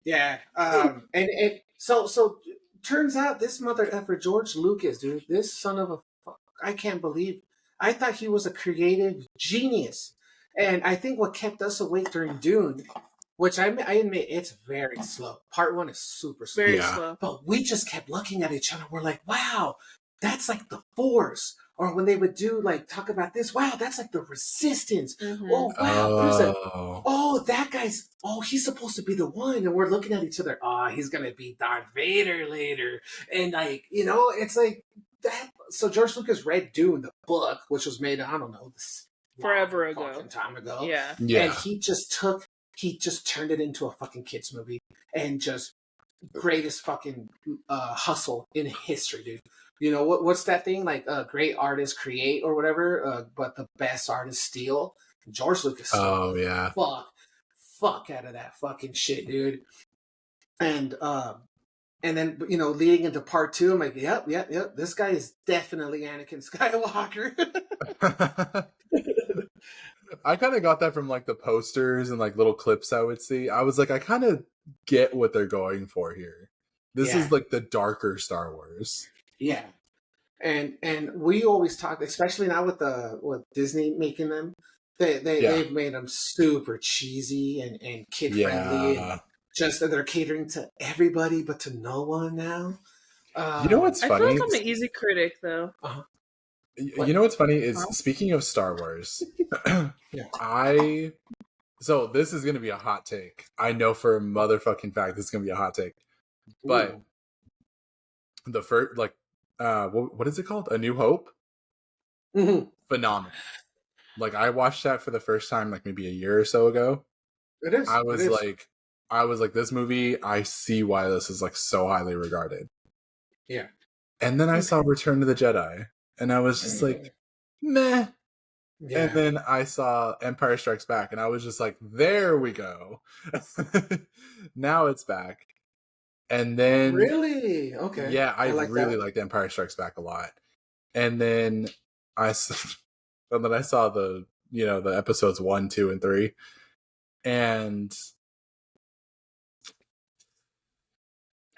Yeah. And so turns out this mother effer George Lucas, dude, this son of a fuck, I can't believe. I thought he was a creative genius. And I think what kept us awake during Dune, which I admit it's very slow. Part one is super slow. Very slow. But we just kept looking at each other. We're like, wow, that's like the Force. Or when they would do like talk about this, wow, that's like the Resistance. Mm-hmm. Oh wow, that guy's he's supposed to be the one, and we're looking at each other. Oh, he's gonna be Darth Vader later, and like it's like that. So George Lucas read Dune, the book, which was made I don't know forever ago, fucking time ago. Yeah, and he just turned it into a fucking kids movie, and just greatest fucking hustle in history, dude. You know what's that thing like? Great artists create or whatever, but the best artists steal. George Lucas. Oh yeah. Fuck out of that fucking shit, dude. And then leading into part two, I'm like, yep. This guy is definitely Anakin Skywalker. I kind of got that from like the posters and like little clips I would see. I was like, I kind of get what they're going for here. This is like the darker Star Wars. Yeah, and we always talk, especially now with Disney making them, they've made them super cheesy and kid friendly. And just that they're catering to everybody but to no one now. You know what's funny? I feel like I'm an easy critic though. You know what's funny is speaking of Star Wars, so this is gonna be a hot take. I know for a motherfucking fact this is gonna be a hot take, but the first what is it called? A New Hope? Mm-hmm. Phenomenal. Like I watched that for the first time like maybe a year or so ago. It is. I was like, this movie, I see why this is like so highly regarded. Yeah. And then I saw Return of the Jedi, and I was just like, meh. Yeah. And then I saw Empire Strikes Back, and I was just like, there we go. Now it's back. And then really? Okay. Yeah, I really liked Empire Strikes Back a lot. And then I saw the the episodes 1, 2, and 3. And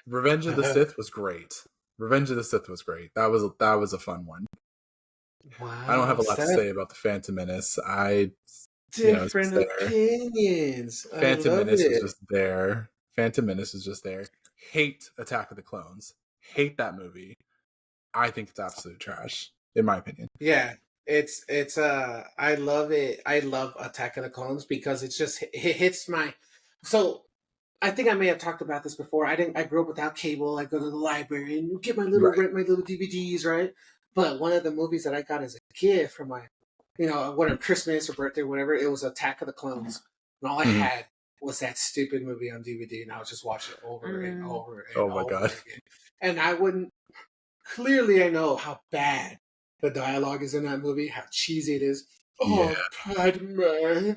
Revenge of the Sith was great. Revenge of the Sith was great. That was a fun one. I don't have Wow, a lot to Steph, say about the Phantom Menace. It's just different there. opinions. I Phantom love Menace was it. just there. Phantom Menace was just there. Hate Attack of the Clones. Hate that movie. I think it's absolute trash, in my opinion. Yeah, it's I love it. I love Attack of the Clones because it's just it hits my. So I think I may have talked about this before. I grew up without cable. I go to the library and get my little Right. rent my little DVDs, right? But one of the movies that I got as a gift for my, whatever Christmas or birthday, or whatever, it was Attack of the Clones, and all I Mhm. had was that stupid movie on DVD, and I would just watch it over and over and Oh my over god. again. And I wouldn't. Clearly, I know how bad the dialogue is in that movie, how cheesy it is. Yeah. Oh, Padme, I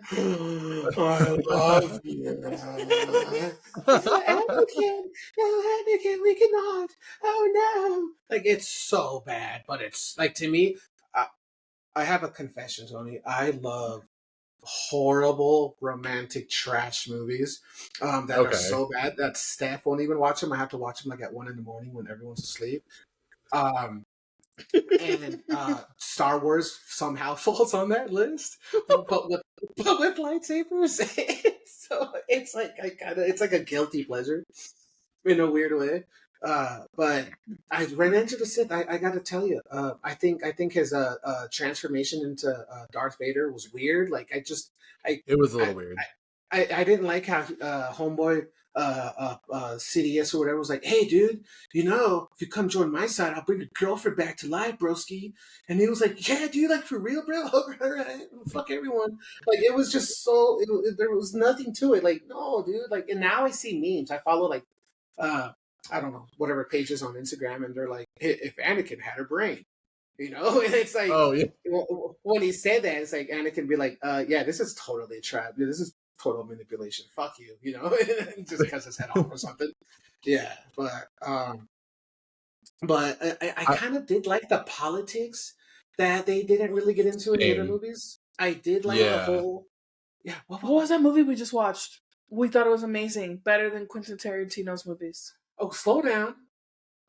love you. Anakin, no, Anakin, we cannot. Oh no! Like it's so bad, but it's like to me. I have a confession, Tony. I love horrible romantic trash movies that are Okay. so bad that Steph won't even watch them. I have to watch them like at 1 a.m. when everyone's asleep. Um, and Star Wars somehow falls on that list, but with lightsabers. So it's like it's like a guilty pleasure in a weird way. But I Revenge of the Sith. I got to tell you, I think his transformation into Darth Vader was weird. Like I It was a I little weird. I didn't like how homeboy CDS or whatever was like, hey dude, if you come join my side, I'll bring your girlfriend back to life, broski. And he was like, yeah, dude, like for real, bro. All right, fuck everyone. Like it was just so there was nothing to it. Like no, dude. Like and now I see memes. I follow like uh I don't know whatever pages on Instagram, and they're like, hey, if Anakin had a brain. And it's like Oh yeah. when he said that, it's like Anakin be like, yeah, this is totally a trap. This is total manipulation. Fuck you, just cuts his head off or something. Yeah, but I I, kind of did like the politics that they didn't really get into in the other same. movies. I did like the Yeah. whole, yeah. What was that movie we just watched? We thought it was amazing, better than Quentin Tarantino's movies. Oh, slow down.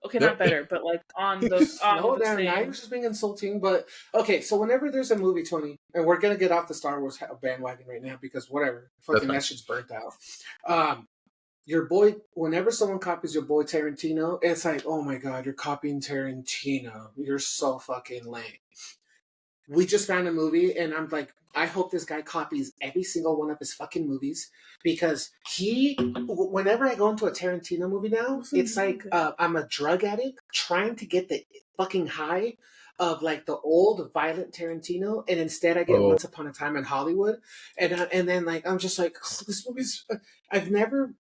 Okay, not Yep. better, but like on Slow the down. Now same. you're just being insulting. But okay, so whenever there's a movie, Tony, and we're gonna get off the Star Wars bandwagon right now because whatever, That's fucking fine. that shit's burnt out. Your boy, whenever someone copies your boy Tarantino, it's like, oh my god, you're copying Tarantino. You're so fucking lame. We just found a movie, and I'm like, I hope this guy copies every single one of his fucking movies because whenever I go into a Tarantino movie now, it's like I'm a drug addict trying to get the fucking high of like the old violent Tarantino, and instead I get Oh, Once Upon a Time in Hollywood, and then like I'm just like this movie's. I've never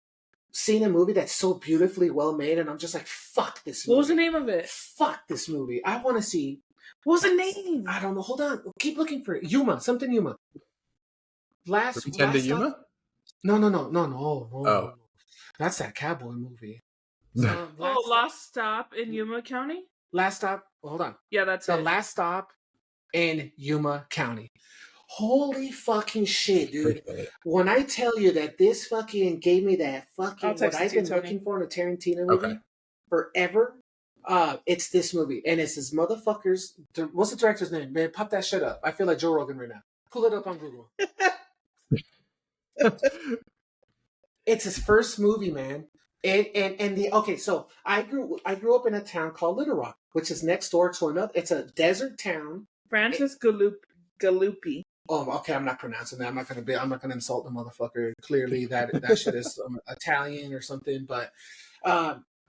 seen a movie that's so beautifully well made, and I'm just like, fuck this movie. What was the name of it? Fuck this movie. I want to see. What was the name? I don't know. Hold on. Keep looking for it. Yuma. Something Yuma. Last Pretend to stop. Yuma? No. Oh. That's that cowboy movie. Oh, Lost Stop in Yuma County? Last stop. Hold on. Yeah, that's The it. last stop in Yuma County. Holy fucking shit, dude. When I tell you that this fucking gave me that fucking I'll text what I've it to been you, Tony. looking for in a Tarantino movie Okay. forever, it's this movie. And it's this motherfucker's. What's the director's name? Man, pop that shit up. I feel like Joe Rogan right now. Pull it up on Google. It's his first movie, man. So I grew up in a town called Little Rock, which is next door to another. It's a desert town. Francis Galupi. Oh, okay. I'm not pronouncing that. I'm not gonna insult the motherfucker. Clearly, that shit is Italian or something. But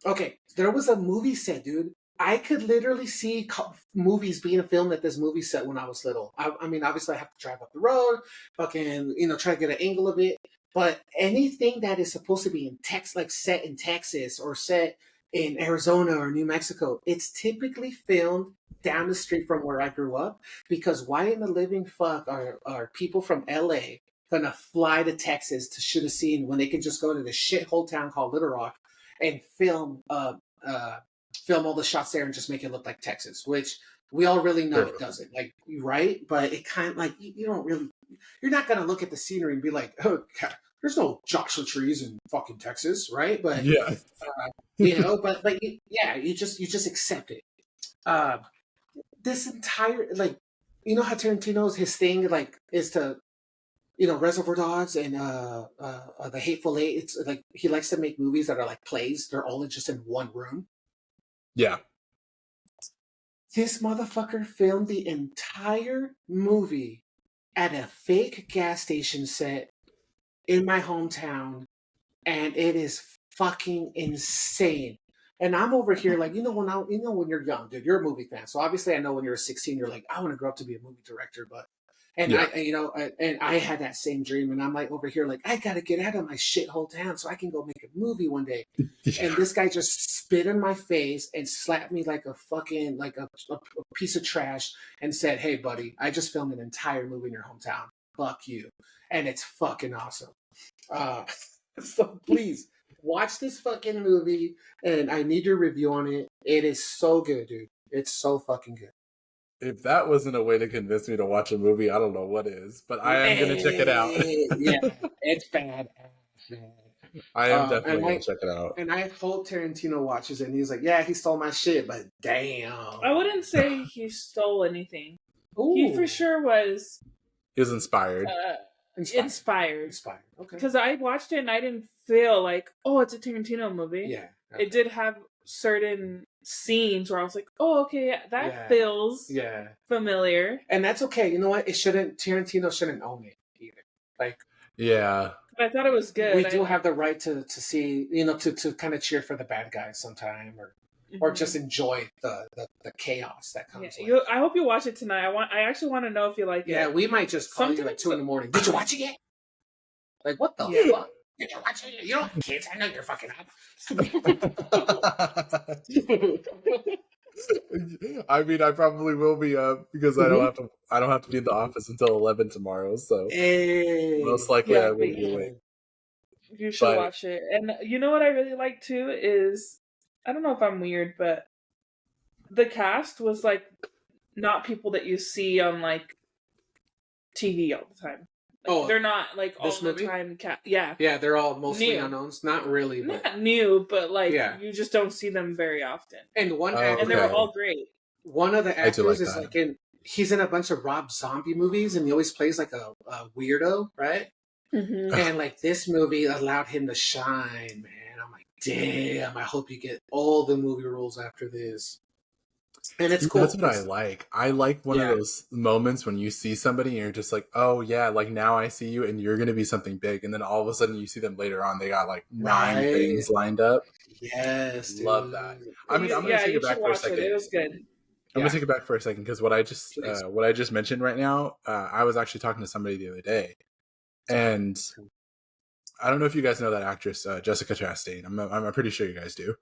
okay, there was a movie set, dude. I could literally see movies being filmed at this movie set when I was little. I mean, obviously, I have to drive up the road, fucking, try to get an angle of it. But anything that is supposed to be in like set in Texas or set in Arizona or New Mexico, it's typically filmed down the street from where I grew up. Because why in the living fuck are people from LA gonna fly to Texas to shoot a scene when they can just go to this shithole town called Little Rock and film all the shots there and just make it look like Texas, which we all really know it doesn't. Like, right? But it kind of like you don't really. You're not gonna look at the scenery and be like, "Oh, God, there's no Joshua trees in fucking Texas, right? But Yeah. you just accept it. Uh, this entire how Tarantino's his thing is to Reservoir Dogs and The Hateful Eight. It's like he likes to make movies that are like plays. They're all just in one room. Yeah. This motherfucker filmed the entire movie at a fake gas station set in my hometown, and it is fucking insane. And I'm over here like, when you're young, dude, you're a movie fan. So obviously I know when you're 16, you're like, I want to grow up to be a movie director, but Yeah. I had that same dream, and I'm like over here like, I gotta get out of my shithole town so I can go make a movie one day. And this guy just spit in my face and slapped me like a fucking a piece of trash and said, "Hey, buddy, I just filmed an entire movie in your hometown. Fuck you." And it's fucking awesome. So please watch this fucking movie, and I need your review on it. It is so good, dude. It's so fucking good. If that wasn't a way to convince me to watch a movie, I don't know what is. But I am going to check it out. Yeah, it's bad. I am definitely going to check it out. And I hope Tarantino watches it, and he's like, yeah, he stole my shit, but damn. I wouldn't say he stole anything. Ooh. He for sure was... He was inspired. Inspired. Okay. Because I watched it and I didn't feel like, oh, it's a Tarantino movie. Yeah. Okay. It did have certain scenes where I was like, oh, okay, that feels familiar. And that's okay. You know what? Tarantino shouldn't own it either. Like, yeah. But I thought it was good. We do have the right to see, to kind of cheer for the bad guys sometime, or just enjoy the chaos that comes. Yeah. I hope you watch it tonight. I actually want to know if you like it. Yeah, we might just call you like 2 a.m. Did you watch it yet? Like, what the fuck? Did you watch it? You don't have kids. I know you're fucking up. I mean, I probably will be up because I don't have to be in the office until 11 tomorrow. So most likely I will be awake. You should watch it. And you know what I really like too is, I don't know if I'm weird, but the cast was like not people that you see on like TV all the time. Like, they're not like all the time. Yeah, they're all mostly unknowns. Not really, but... not new, but like you just don't see them very often. And and they were all great. One of the actors is he's in a bunch of Rob Zombie movies, and he always plays like a weirdo, right? Mm-hmm. And like this movie allowed him to shine, man. I'm like, damn! I hope you get all the movie roles after this. And it's cool. That's what I like. I like one of those moments when you see somebody and you're just like, oh yeah, like now I see you and you're going to be something big. And then all of a sudden you see them later on. They got like 9 things lined up. Yes. Dude. Love that. I mean, I'm going to take it back for a second. It was good. I'm going to take it back for a second because what I just mentioned right now, I was actually talking to somebody the other day. And I don't know if you guys know that actress, Jessica Chastain. I'm pretty sure you guys do.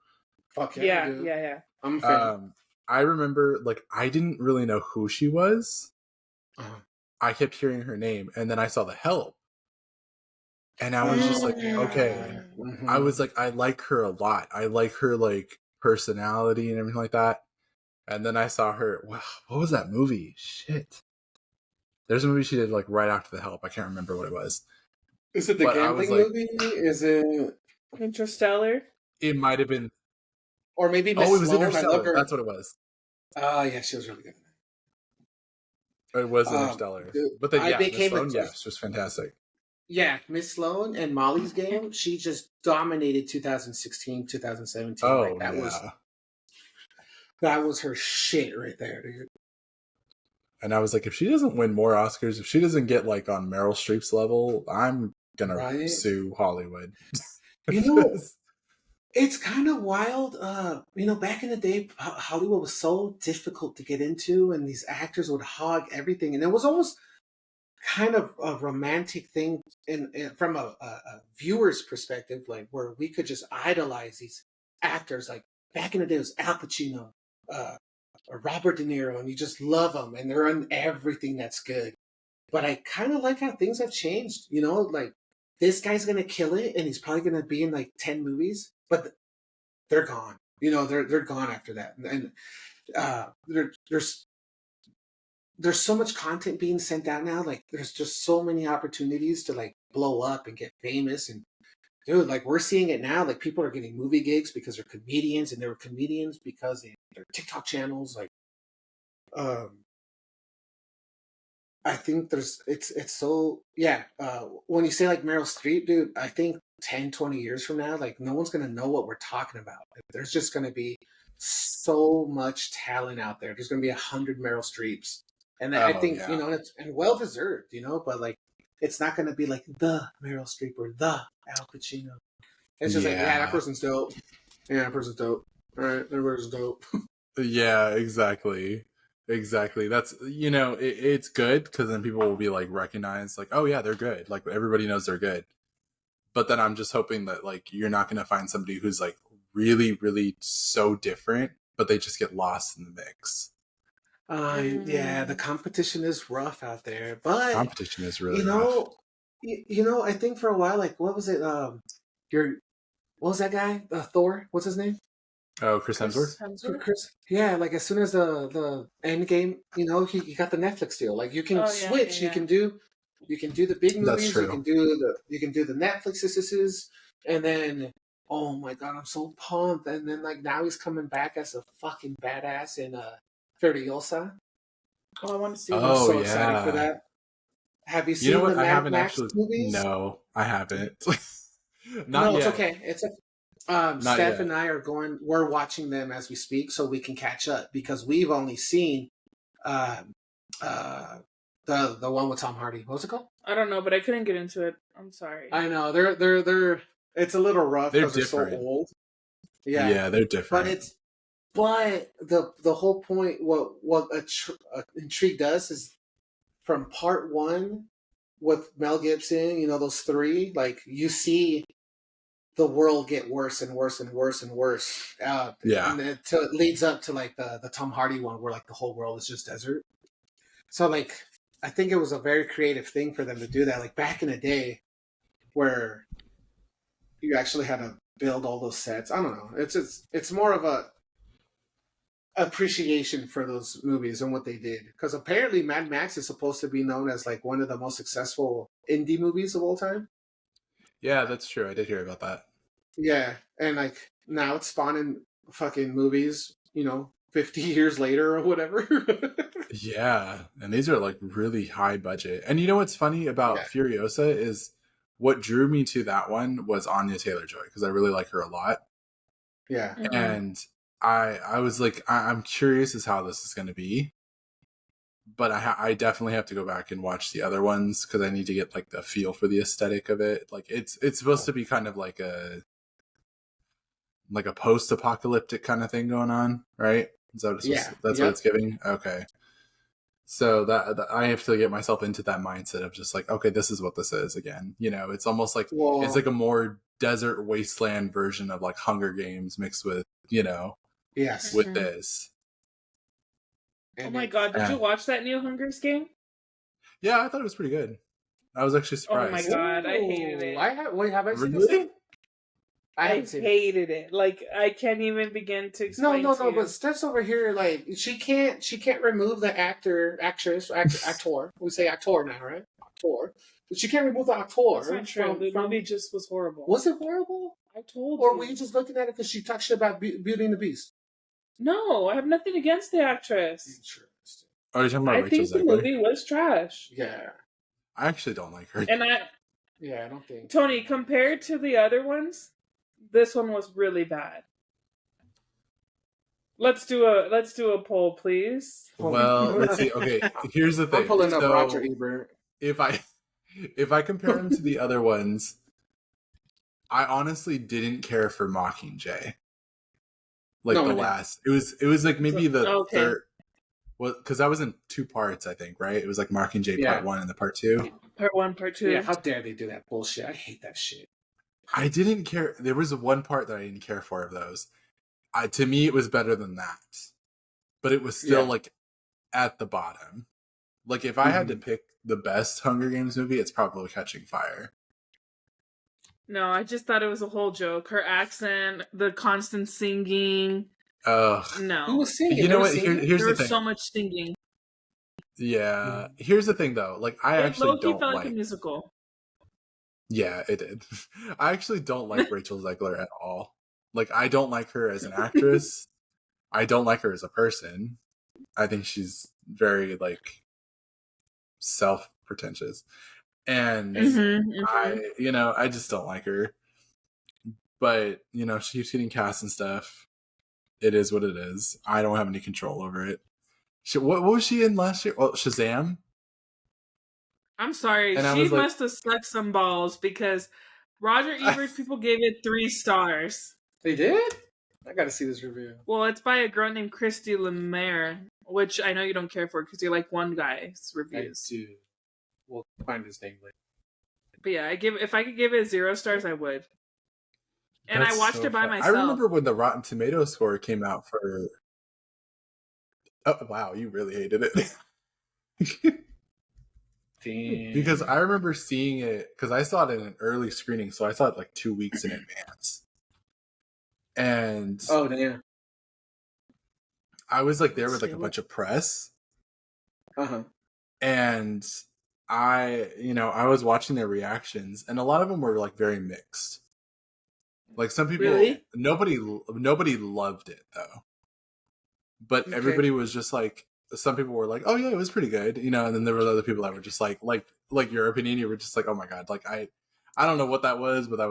Fuck yeah. I'm a fan. I remember, like, I didn't really know who she was. I kept hearing her name, and then I saw The Help. And I was just like, okay. Mm-hmm. I was like, I like her a lot. I like her, like, personality and everything like that. And then I saw her, wow, what was that movie? Shit. There's a movie she did, like, right after The Help. I can't remember what it was. Is it the gambling movie? Is it... Interstellar? It might have been... Or maybe Miss it was Interstellar. That's what it was. Oh, yeah, she was really good. It was Interstellar. But then, Miss Sloane, she was fantastic. Yeah, Miss Sloane and Molly's Game, she just dominated 2016, 2017. Oh, that was her shit right there, dude. And I was like, if she doesn't win more Oscars, if she doesn't get, like, on Meryl Streep's level, I'm gonna sue Hollywood. It's kind of wild. Back in the day, Hollywood was so difficult to get into, and these actors would hog everything. And it was almost kind of a romantic thing from a viewer's perspective, like where we could just idolize these actors. Like back in the day, it was Al Pacino, or Robert De Niro, and you just love them, and they're in everything that's good. But I kind of like how things have changed. Like this guy's gonna kill it, and he's probably gonna be in like 10 movies. But they're gone. They're gone after that. And there's there's so much content being sent out now. Like, there's just so many opportunities to like blow up and get famous. And dude, like we're seeing it now. Like people are getting movie gigs because they're comedians, and they were comedians because their TikTok channels. Like, um, I think it's so yeah. When you say like Meryl Streep, dude, I think 10, 20 years from now, like no one's gonna know what we're talking about. There's just gonna be so much talent out there. There's gonna be 100 Meryl Streeps, and I Oh think yeah. and well deserved, but like it's not gonna be like the Meryl Streep or the Al Pacino. It's just like yeah, that Yeah. person's dope. Yeah, that person's dope. All right, that person's dope. Yeah, exactly. Exactly. That's it's good because then people will be like recognized, like, oh yeah, they're good. Like everybody knows they're good. But then I'm just hoping that like you're not gonna find somebody who's like really, really so different, but they just get lost in the mix. Yeah, the competition is rough out there, but Competition is really you rough. know, I think for a while, like, what was it? Your what was that guy? Thor. What's his name? Oh, Chris Hemsworth? Chris Hemsworth? Chris. Yeah, like as soon as the end game, he got the Netflix deal. Like you can Oh, yeah, switch. yeah, You can do the big That's movies. true. You can do the Netflixes, and then oh my god, I'm so pumped. And then like now he's coming back as a fucking badass in Furiosa. Oh, I want to see I'm that. Oh so excited for yeah. that. Have you You know seen the what? I Mad haven't Max actually. movies? No, I haven't. Not No, it's yet. okay. Not Steph yet. and I we're watching them as we speak so we can catch up because we've only seen uh, uh, the one with Tom Hardy. What was it called? I don't know, but I couldn't get into it. I'm sorry. I know they're it's a little rough They're because they're so different. old. Yeah, Yeah, they're but different. the whole point what intrigue does is from part one with Mel Gibson, those three, like you see the world get worse and worse and worse and worse. Yeah. And until it leads up to like the Tom Hardy one where like the whole world is just desert. So like I think it was a very creative thing for them to do that. Like back in the day where you actually had to build all those sets. I don't know. It's more of a appreciation for those movies and what they did. Because apparently Mad Max is supposed to be known as like one of the most successful indie movies of all time. Yeah, that's true. I did hear about that. Yeah, and like now it's spawning fucking movies, 50 years later or whatever. Yeah, and these are like really high budget. And you know what's funny about Yeah. Furiosa is what drew me to that one was Anya Taylor-Joy because I really like her a lot. Yeah. Mhm. And I was like, I'm curious as how this is going to be. But I definitely have to go back and watch the other ones because I need to get like the feel for the aesthetic of it. Like it's supposed to be kind of like a post-apocalyptic kind of thing going on, right? Is that what that's what Yep. it's giving? Okay. So that I have to get myself into that mindset of just like, okay, this is what this is again. It's almost like Well, it's like a more desert wasteland version of like Hunger Games mixed with, yes. with Mhm. this. Oh my god, did you watch that new Hunger's game? Yeah, I thought it was pretty good. I was actually Oh my surprised. god, I hated it. Have I seen Really? this? I I haven't seen it. hated it. Like I can't even begin to explain. No, to you. but Steph's over here like she can't remove the actor. We say actor now, right? Actor. But she can't remove the actor. That's not true. The movie just was horrible. Was it horrible? I told Or you. were you just looking at it because she talked shit about Beauty and the Beast? No, I have nothing against the actress. Interesting. Are you talking about I Rachel think the Zegler? movie was trash. Yeah. I actually don't like her. And Yeah, I don't think. Tony, compared to the other ones, this one was really bad. Let's do a poll, please. Well, let's see. Okay, here's the thing. I'm pulling up So, Roger Ebert. if I compare them to the other ones, I honestly didn't care for Mockingjay. Like No, the I didn't. last, it was like maybe the Okay. third. Well, because that was in 2 parts, I think, right? It was like Mockingjay Yeah. Part 1 and the Part 2. Part 1, Part 2. Yeah, how dare they do that bullshit? I hate that shit. I didn't care. There was one part that I didn't care for of those. To me, it was better than that, but it was still Yeah. like at the bottom. Like if I had to pick the best Hunger Games movie, it's probably Catching Fire. No, I just thought it was a whole joke. Her accent, the constant singing. Ugh. Who No. was singing? You know Never what? seen it? Here's There the was thing. so much singing. Yeah. Here's the thing, though. Like, I It actually low key don't felt like a like. musical. Yeah, it did. I actually don't like Rachel Zegler at all. Like, I don't like her as an actress. I don't like her as a person. I think she's very, like, self pretentious. And I just don't like her. But, she keeps getting cast and stuff. It is what it is. I don't have any control over it. What was she in last year? Oh, Shazam? I'm sorry, And I she was like, must have sucked some balls because Roger Ebert's people gave it 3 stars. They did? I gotta see this review. Well, it's by a girl named Christy Lemare, which I know you don't care for because you like one guy's reviews. I do. We'll find his name later. But yeah, if I could give it 0 stars, I would. And I watched it by fun. myself. I remember when the Rotten Tomatoes score came out for. Oh wow, you really hated it. Damn. Because I remember seeing it because I saw it in an early screening, so I saw it like 2 weeks in advance. And oh damn, I was like there with like a bunch of press. And I was watching their reactions, and a lot of them were like very mixed. Like some people, Really? nobody loved it though. But everybody was just like, some people were like, "Oh yeah, it was pretty good," and then there were other people that were just like your opinion. You were just like, "Oh my god!" Like I don't know what that was, but that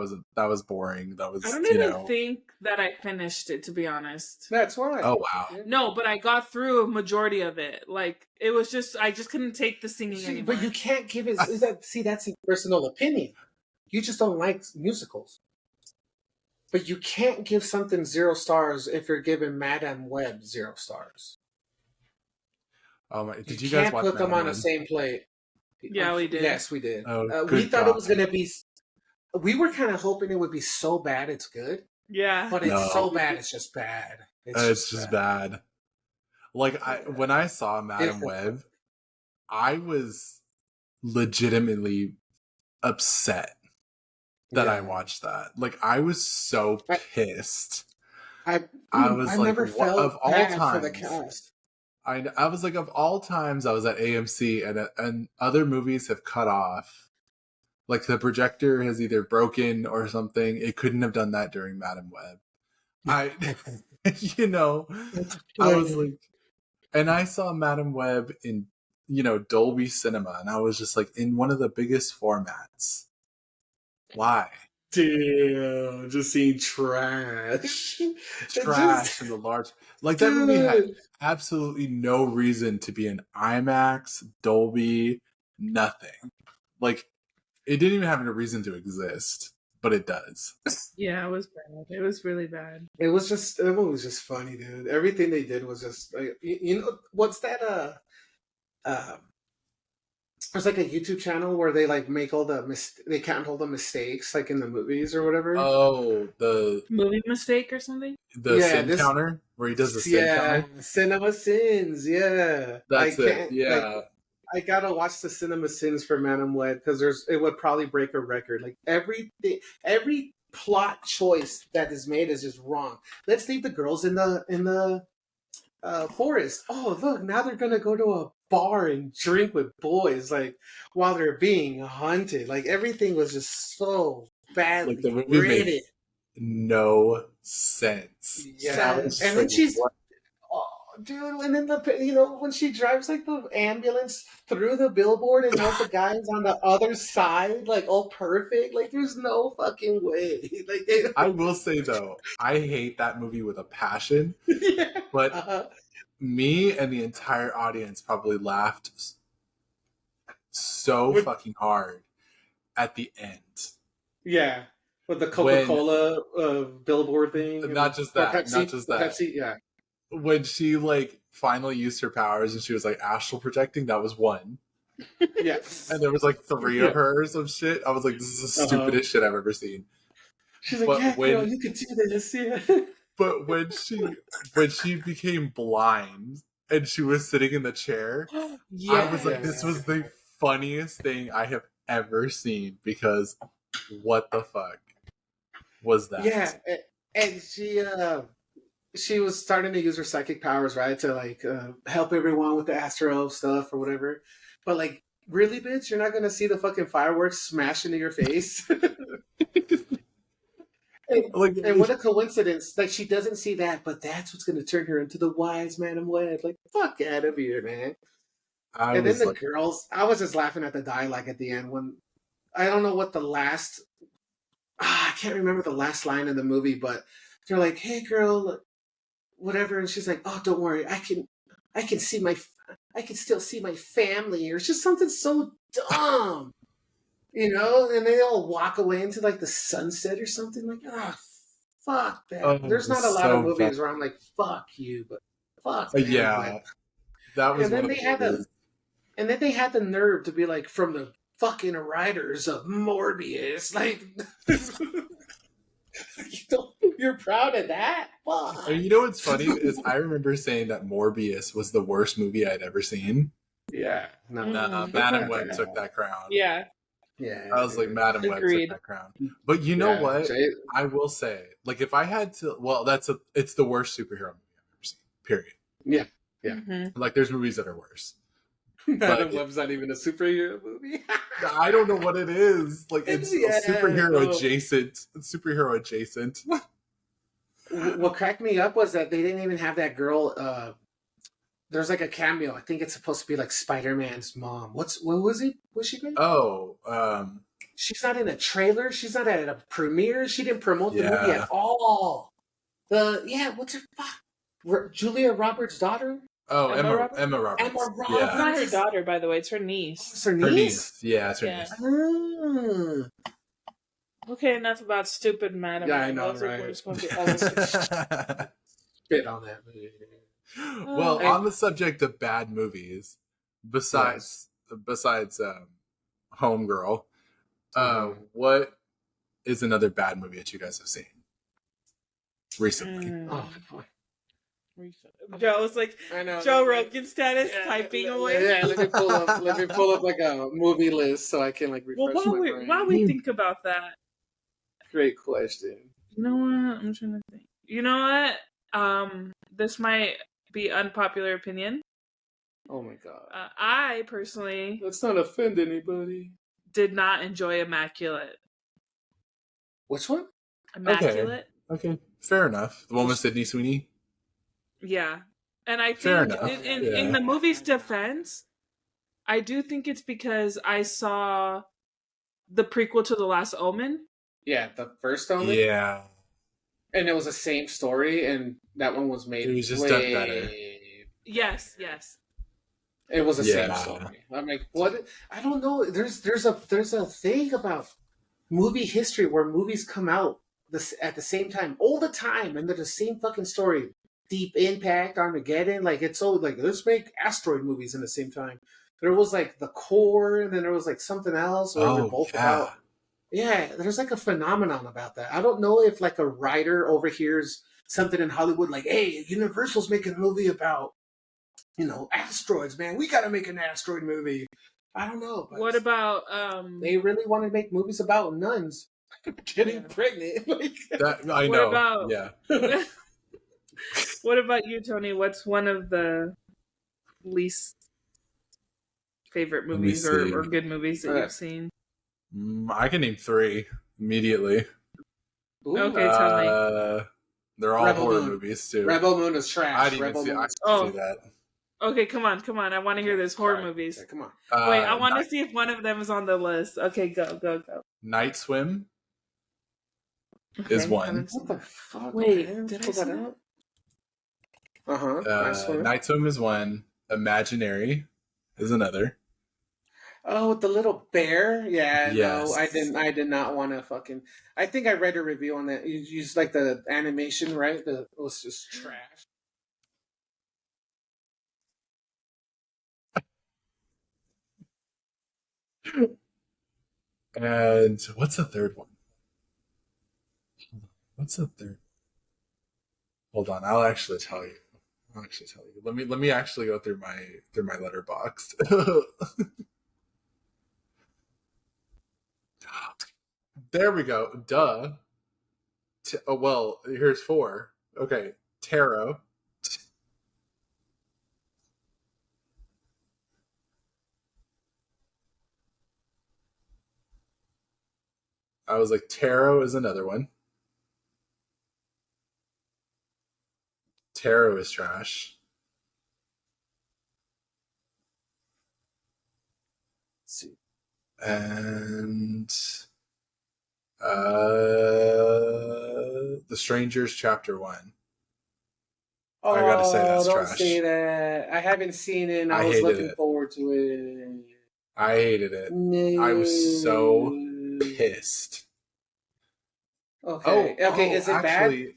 was boring. That was I don't even think that I finished it, to be honest. That's why. Oh wow. No, but I got through a majority of it. Like it was just I just couldn't take the singing anymore. But you can't give it. That's a personal opinion. You just don't like musicals. But you can't give something 0 stars if you're giving Madame Web 0 stars. Oh my! Did you can't guys watch put them Madame on the same plate? Yeah, we did. Yes, we did. Oh, we thought God. it was going to be. We were kind of hoping it would be so bad it's good. Yeah, but it's so bad it's just bad. It's just bad. Like when I saw Madame Web, I was legitimately upset that I watched that. Like I was so pissed. I was I like, never felt of all bad times, for the cast. I was like, of all times, I was at AMC and other movies have cut off. Like the projector has either broken or something. It couldn't have done that during Madame Web. I was like, and I saw Madame Web in, Dolby Cinema, and I was just like, in one of the biggest formats. Why? Damn, just seeing trash. Trash in the large. Like, that movie had absolutely no reason to be in IMAX, Dolby, nothing. Like, it didn't even have a reason to exist, but it does. Yeah, it was bad. It was really bad. It was just funny, dude. Everything they did was just like, what's that? There's like a YouTube channel where they like make all they count all the mistakes like in the movies or whatever. Oh, the movie mistake or something. The sin counter where he does the sin counter. Cinema Sins. Yeah, that's it. Yeah. I gotta watch the Cinema Sins for Madame Web because it would probably break a record. Like every plot choice that is made is just wrong. Let's leave the girls in the forest. Oh look, now they're gonna go to a bar and drink with boys, like while they're being hunted. Like everything was just so badly like the movie written. made no sense. Yeah, and then she's. Dude, and then when she drives like the ambulance through the billboard and knows the guy's on the other side, like all perfect, like there's no fucking way. Like I will say though, I hate that movie with a passion, but me and the entire audience probably laughed so fucking hard at the end. Yeah, with the Coca-Cola billboard thing. Not just that. Pepsi, yeah. When she like finally used her powers and she was like astral projecting, that was one. Yeah. And there was like 3 of her or some shit. I was like, this is the stupidest shit I've ever seen. She's like, girl, you can do this, yeah. But when she became blind and she was sitting in the chair, I was like, this was the funniest thing I have ever seen because what the fuck was that? Yeah, and she she was starting to use her psychic powers, right, to like help everyone with the astro stuff or whatever. But like, really, bitch, you're not gonna see the fucking fireworks smash into your face. Like, And what a coincidence! Like she doesn't see that, but that's what's gonna turn her into the wise man of Wed. Like, fuck out of here, man. I And then was the like, girls, I was just laughing at the dialogue at the end when I don't know what the last. I can't remember the last line in the movie, but they're like, "Hey, girl, whatever," and she's like, "Oh, don't worry, I can see I can still see my family," or it's just something so dumb, And they all walk away into like the sunset or something. Like, ah, fuck that. oh, it There's not a was lot of so bad. movies where I'm like, fuck you, but fuck man. Yeah, that was And one then of they the had movies. and then they had the nerve to be like, from the fucking writers of Morbius, like. You're proud of that? Fuck. You know what's funny is I remember saying that Morbius was the worst movie I'd ever seen. Yeah. No. Nah, Mm, Madam Web took that crown. yeah, Yeah. I was like, Madam Web took agreed. that crown. But you know what? Jay- I will say, like, if I had to, well, it's the worst superhero movie I've ever seen. Period. Yeah. Yeah. Mhm. Like, there's movies that are worse. Madam Web's not even a superhero movie. I don't know what it is. Like, it's Yeah, superhero no. adjacent. It's superhero adjacent. What cracked me up was that they didn't even have that girl. There's like a cameo. I think it's supposed to be like Spider-Man's mom. What was it? Was she good? Oh, She's not in a trailer. She's not at a premiere. She didn't promote the movie Yeah. at all. What's her fuck? Julia Roberts' daughter? oh, Emma Emma Roberts? Roberts. Emma Roberts. Yeah. It's not her daughter, by the way. It's her niece. It's her Her niece? niece. Yeah, it's her Yeah. niece. Ah. Okay, enough about stupid Madam. Yeah, I Web. know, Those are right? worst movies ever. Spit on that movie. Well, Oh. on the subject of bad movies, besides Homegirl, Mhm. what is another bad movie that you guys have seen recently? Oh, Joe's like I know. Joe Rogan status, Yeah, typing yeah, away. Yeah, let me pull up like a movie list so I can like Well, refresh my brain. while we think about that, Great question. you know what? I'm trying to think. You know what? This might be unpopular opinion. Oh my god. I personally Let's not offend anybody. did not enjoy Immaculate. Which one? Immaculate. Okay, fair enough. The one with Sydney Sweeney. Yeah. And I Fair think enough. in Yeah. the movie's defense, I do think it's because I saw the prequel to The Last Omen. Yeah, the first Omen. Yeah, And it was the same story, and that one was made. It was just done better. Yes. It was the same Yeah. story. I'm like, what? I don't know. There's a thing about movie history where movies come out at the same time all the time, and they're the same fucking story. Deep Impact, Armageddon, like it's so like let's make asteroid movies in the same time. There was like The Core, and then there was like something else, or they're both about. Yeah, there's like a phenomenon about that. I don't know if like a writer overhears something in Hollywood, like, "Hey, Universal's making a movie about, asteroids, man. We got to make an asteroid movie." I don't know. But What about they really want to make movies about nuns getting pregnant? that I What know. about- Yeah, what about you, Tony? What's one of the least favorite Let me movies see. or good movies that you've seen? I can name 3 immediately. Ooh, Okay, tell me. They're all Rebel horror Moon. movies too. Rebel Moon is trash. I didn't Rebel even see, Moon. I didn't Oh. see that. Okay, come on. I want to hear this horror Sorry. movies. Yeah, come on. Wait, I want to see if one of them is on the list. Okay, go. Night Swim Okay, is one. haven't What seen the fuck? Wait, man? did I Pull see that that? up? Nice one. Night Swim is one. Imaginary is another. Oh, with the little bear? Yeah, Yes. no, I did not want to fucking. I think I read a review on that. You used like the animation, right? It was just trash. And what's the third one? What's the third? Hold on, I'll actually tell you. Let me actually go through my letterbox. There we go. Duh. Well, here's 4. Okay. Tarot. I was like, Tarot is another one. Tarot is trash. Let's see. And The Strangers Chapter 1. Oh, I gotta say that's don't trash. say that. I haven't seen it and I was hated looking it. forward to it. I hated it. No. I was so pissed. Okay. Okay, is it actually,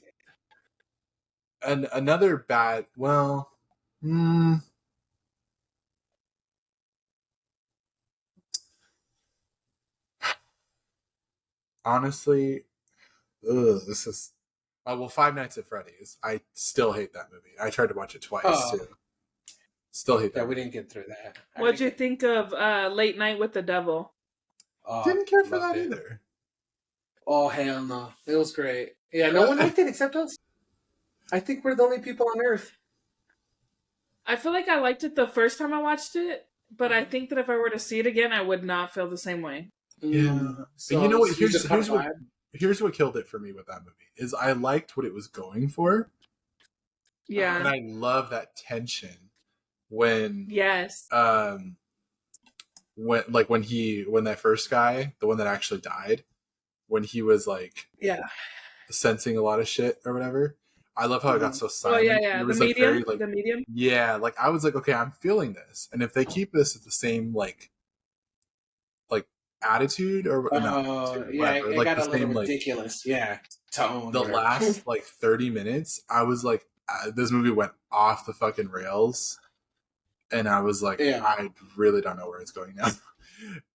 another bad. Well, honestly, this is. Well, Five Nights at Freddy's. I still hate that movie. I tried to watch it twice too. Still hate that. Yeah, we movie. didn't get through that. What'd you think of Late Night with the Devil? Didn't care for loved that it. either. Oh, hell no. It was great. Yeah, no one liked it except us. I think we're the only people on Earth. I feel like I liked it the first time I watched it, but I think that if I were to see it again, I would not feel the same way. Yeah. So you know what? Here's what killed it for me with that movie is I liked what it was going for. Yeah. And I love that tension when yes. When that first guy, the one that actually died, when he was like sensing a lot of shit or whatever. I love how it got so silent. Oh yeah. It The was medium. very, the medium. Yeah, like I was like, okay, I'm feeling this. And if they keep this at the same like attitude or it like got the a little same ridiculous. Tone. The last 30 minutes, I was like, this movie went off the fucking rails, and I was like, I really don't know where it's going now.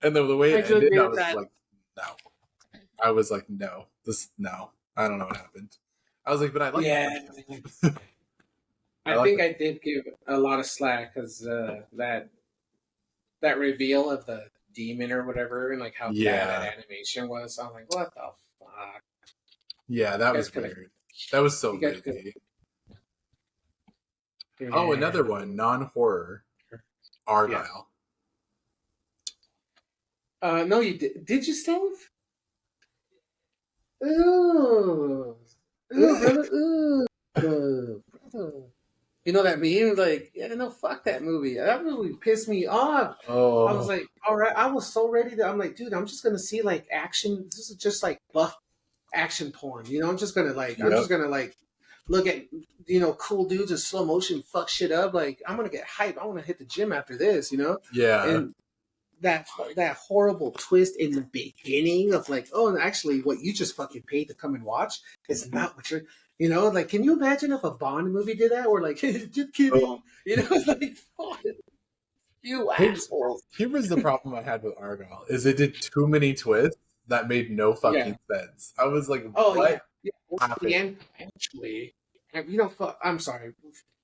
And the way it ended, I was like, no. I was like, no, I don't know what happened. I was like, but I like it. I think I did give a lot of slack because that reveal of the demon or whatever and like how bad that animation was. I'm like, what the fuck? Yeah, that was weird. That was so lazy. Yeah. Oh, another one, non-horror, Argyle. No, you did. Did you, Steve? Ooh, brother. Ooh, brother. You know that meme? Like, no, fuck that movie. That movie pissed me off. Oh. I was like, all right. I was so ready to. I'm like, dude, I'm just gonna see like action. This is just like buff action porn. You know, I'm just gonna look at cool dudes in slow motion fuck shit up. Like, I'm gonna get hype. I want to hit the gym after this. You know? Yeah. And that horrible twist in the beginning of like, oh, and actually, what you just fucking paid to come and watch is not what you're. You know, like, can you imagine if a Bond movie did that? Or like, just kidding. Oh. You know, it's like, fuck, you assholes. Here was the problem I had with Argyle: is it did too many twists that made no fucking sense. I was like, what? And actually, fuck. I'm sorry,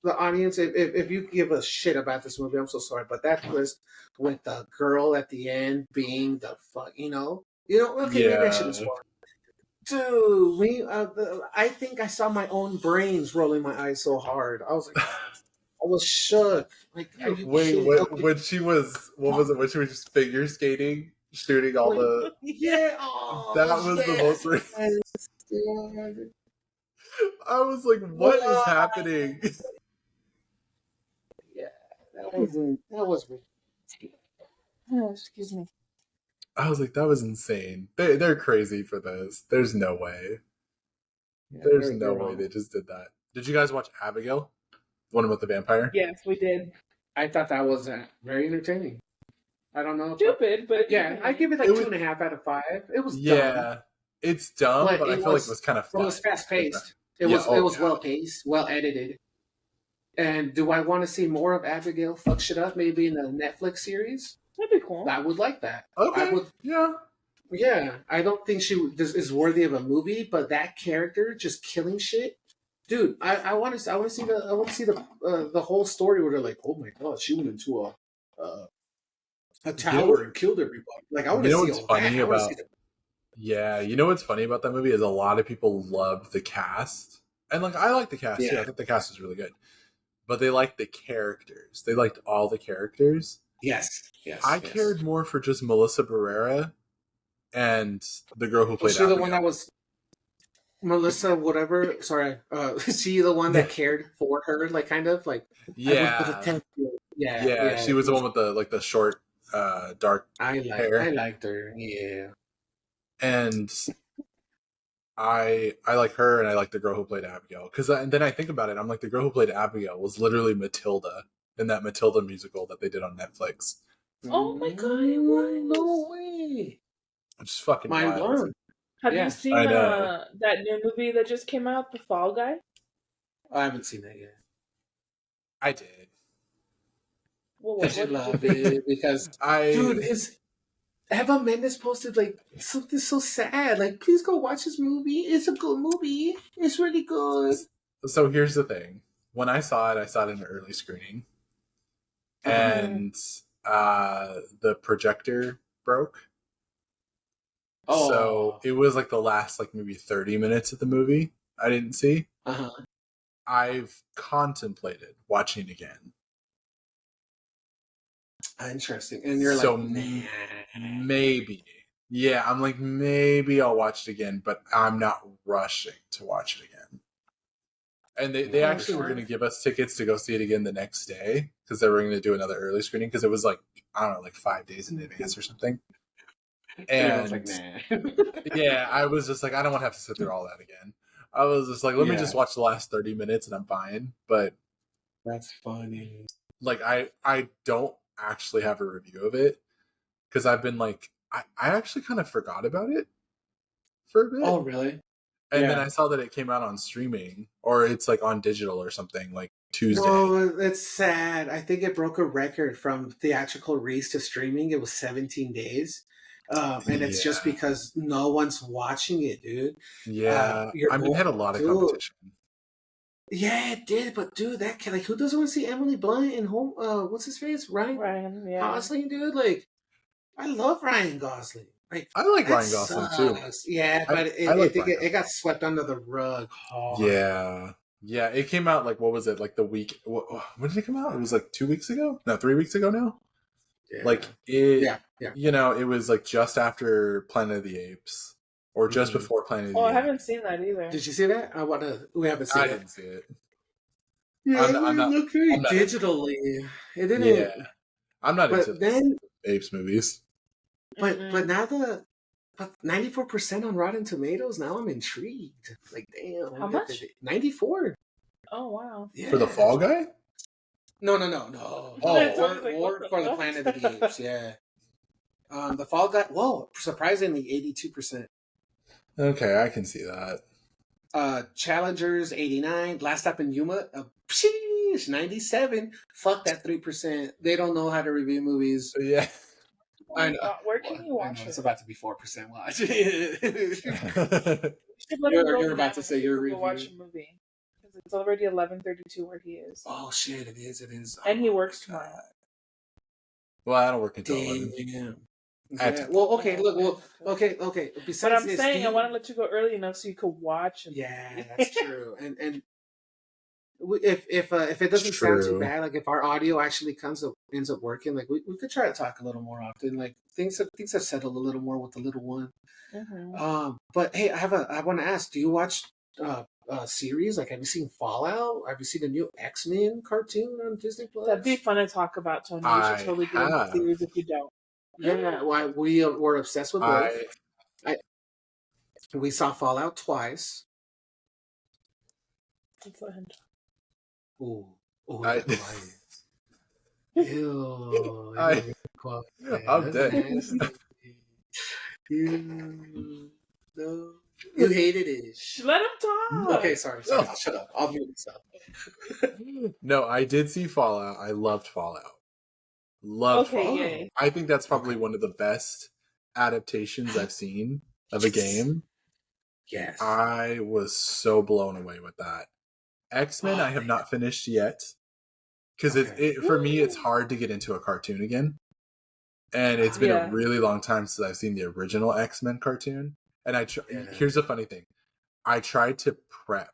the audience. If you give a shit about this movie, I'm so sorry. But that twist with the girl at the end being the fuck, okay, maybe I shouldn't spoil. Dude, I think I saw my own brains rolling my eyes so hard. I was like, I was shook. Like, when she was, what was it? When she was just figure skating, shooting all the that was the most. I was like, what is happening? Yeah, that was. Oh, excuse me. I was like, that was insane. They're crazy for this. There's no way. There's no way they just did that. Did you guys watch Abigail? The one about the vampire? Yes, we did. I thought that was very entertaining. I don't know. Stupid, but I give it like 2.5 out of 5. It was dumb. It's dumb, but I feel like it was kind of fun. It was fast paced. It was well paced, well edited. And do I want to see more of Abigail fuck shit up? Maybe in the Netflix series. That'd be cool. I would like that. Okay. Yeah. I don't think she is worthy of a movie, but that character just killing shit, dude. I want to see the whole story where they're like, oh my god, she went into a tower and killed everybody. Like, I want to see all that. Yeah, you know what's funny about that movie is a lot of people loved the cast And like I like the cast too. I thought the cast was really good. But they liked the characters. They liked all the characters. Yes. I cared more for just Melissa Barrera and the girl who Was played she the Abigail. one that was Melissa? Whatever. Sorry. Is she the one that cared for her? Like kind of like. Yeah. Yeah. She was the one with the short, dark hair. I liked her. Yeah. And I like her, and I like the girl who played Abigail. And then I think about it, I'm like, the girl who played Abigail was literally Matilda in that Matilda musical that they did on Netflix. Oh my god, it was. No way. It's just fucking My wild. word. Have you seen I know. that new movie that just came out, The Fall Guy? I haven't seen that yet. I did. Well, I should love it because dude, his Eva Mendes posted like something so sad. Like, please go watch this movie. It's a good movie. It's really good. So here's the thing. When I saw it in an early screening. And the projector broke. Oh. So it was like the last like maybe 30 minutes of the movie I didn't see. I've contemplated watching it again. Interesting. And you're so like, nah. Maybe. Yeah, I'm like, maybe I'll watch it again, but I'm not rushing to watch it again. And they actually were going to give us tickets to go see it again the next day because they were going to do another early screening because it was like, I don't know, like 5 days in advance or something. And I was like, nah. Yeah, I was just like, I don't want to have to sit through all that again. I was just like, let me just watch the last 30 minutes and I'm fine. But that's funny. Like, I don't actually have a review of it because I've been like, I actually kind of forgot about it for a bit. Oh, really? And then I saw that it came out on streaming, or it's like on digital or something, like Tuesday. No, it's sad. I think it broke a record from theatrical release to streaming. It was 17 days. And it's just because no one's watching it, dude. Yeah. I mean, it had a lot of competition. Yeah, it did. But, dude, that kid, like, who doesn't want to see Emily Blunt and home? What's his face? Ryan Gosling, dude. Like, I love Ryan Gosling. Like, I like Ryan Gosling too. Yeah, but it got swept under the rug hard. Yeah. It came out like, what was it? Like the week. When did it come out? It was like 2 weeks ago. No, 3 weeks ago now. Yeah. Like it. Yeah. You know, it was like just after Planet of the Apes, or just before Planet of the Apes. I haven't seen that either. Did you see that? We haven't seen it. I didn't see it. Yeah, I'm not digitally. It didn't. Yeah, I'm not into then Apes movies. But now 94% on Rotten Tomatoes. Now I'm intrigued. Like, damn, how much? 94. Oh wow! Yeah. For the Fall Guy? No. Oh, or for the Planet of the Apes. Yeah. The Fall Guy. Whoa, surprisingly, 82%. Okay, I can see that. Challengers 89. Last Stop in Yuma. 97. Fuck that 3%. They don't know how to review movies. Yeah. I know. Where can you watch it? It's about to be 4% watch. You're about to say your review. Watch a movie because it's already 11:32 where he is. Oh shit! It is. And he works tomorrow. Well, I don't work until 11. Yeah. Well, okay. Look. Well, okay. Besides, but I'm saying I want to let you go early enough so you could watch. Yeah, that's true. And if it doesn't sound too bad, like if our audio actually ends up working, like we could try to talk a little more often. Like things have settled a little more with the little one. Mm-hmm. But hey, I want to ask: do you watch series? Like, have you seen Fallout? Have you seen the new X-Men cartoon on Disney Plus? That'd be fun to talk about, Tony. You should totally get into the series if you don't. Yeah, well, we're obsessed with both. We saw Fallout twice. Let's let him talk. Ew. I'm dead. No. You hated it. Let him talk. Okay, sorry. Shut up. I'll mute myself. No, I did see Fallout. I loved Fallout. Fallout. Yay. I think that's probably one of the best adaptations I've seen of a game. Yes. I was so blown away with that. X-Men I have not finished yet. Because for me, it's hard to get into a cartoon again. And it's been a really long time since I've seen the original X-Men cartoon. And here's the funny thing. I tried to prep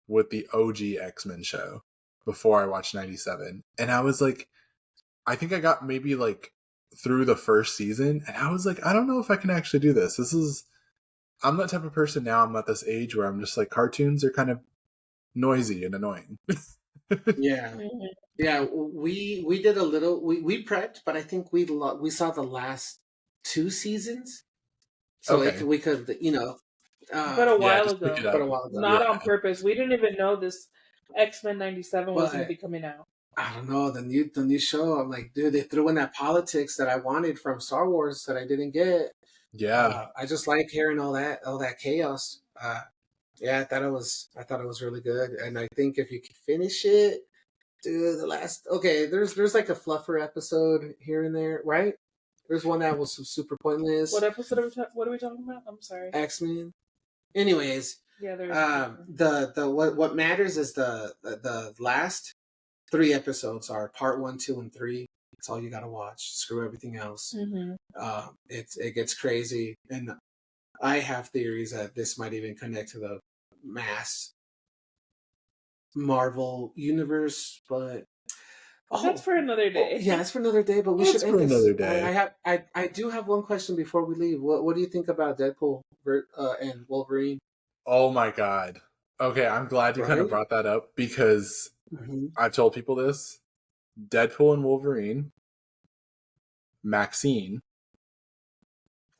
with the OG X-Men show before I watched 97. And I was like, I think I got maybe like through the first season, and I was like, I don't know if I can actually do this. I'm that type of person now. I'm at this age where I'm just like, cartoons are kind of noisy and annoying. Yeah. Mhm. Yeah, we did a little. We prepped, but I think we saw the last two seasons, so Okay. we could But a Yeah, while just pick ago, it but up. a while ago. Yeah. not on purpose. We didn't even know this X-Men 97 was going to But be coming out. I don't know the new show. I'm like, dude, they threw in that politics that I wanted from Star Wars that I didn't get. Yeah. I just like hearing all that chaos. Yeah, I thought it was really good, and I think if you could finish it, dude, the last there's like a fluffer episode here and there, right? There's one that was super pointless. What episode what are we talking about? I'm sorry. X-Men. Anyways, Yeah, there's the what matters is the last three episodes are part 1, 2, and 3. That's all you gotta watch. Screw everything else. It gets crazy, and I have theories that this might even connect to the mass Marvel universe, but That's for another day. yeah, it's for another day. But we That's should end for this. another day. I do have one question before we leave. What do you think about Deadpool and Wolverine? Oh my god. Okay, I'm glad you kind of Right? brought that up because Mm-hmm. I've told people this. Deadpool and Wolverine, Maxine,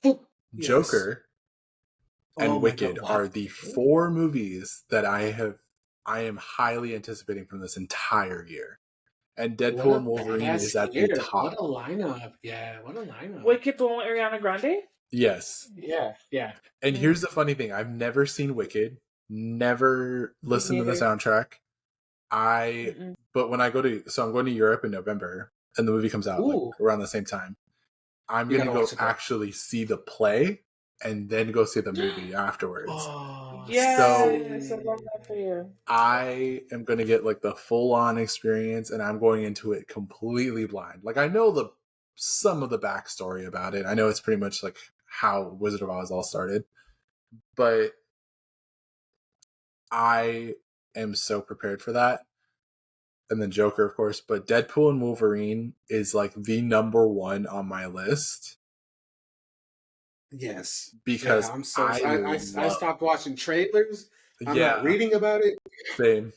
Yes. Joker, and Oh my God! Wicked Wow. are the 4 movies that I am highly anticipating from this entire year. And What Deadpool a and Wolverine badass is at the year! What top. a lineup! Yeah, what a lineup! Wicked, the one with Ariana Grande. Yes. Yeah. And here's the funny thing. I've never seen Wicked, never Me listened to the neither. soundtrack. Mm-mm. But when I'm going to Europe in November and the movie comes out like Ooh, around the same time, I'm you going to gotta go watch it though. actually see the play and then go see the movie afterwards. Oh, Yes, I sick. love that for you. I am going to get like the full on experience, and I'm going into it completely blind. Like I know some of the backstory about it. I know it's pretty much like how Wizard of Oz all started, but I am so prepared for that. And then Joker, of course, but Deadpool and Wolverine is like the number one on my list Yes. because Yeah, I'm so. I I love. stopped watching trailers. I'm not Yeah, reading about it. same.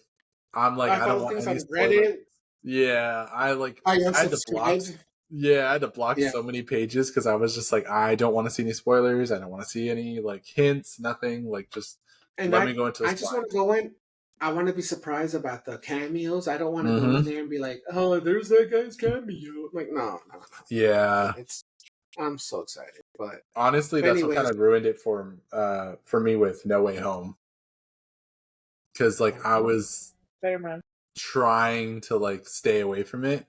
I'm like, I I don't follow want things any on spoilers. Reddit. Yeah, I I had to block. unsubscribed. Yeah, I had to block Yeah, so many pages because I was just like, I don't want to see any spoilers. I don't want to see any like hints, nothing. Like, just and let me go into I this just blind. want to go in. I want to be surprised about the cameos. I don't want to go Mm-hmm. in there and be like, "Oh, there's that guy's cameo." Like, no. Yeah, I'm so excited. But honestly, that's what kind anyways, of ruined it for me with No Way Home because like I was Better man. trying to like stay away from it,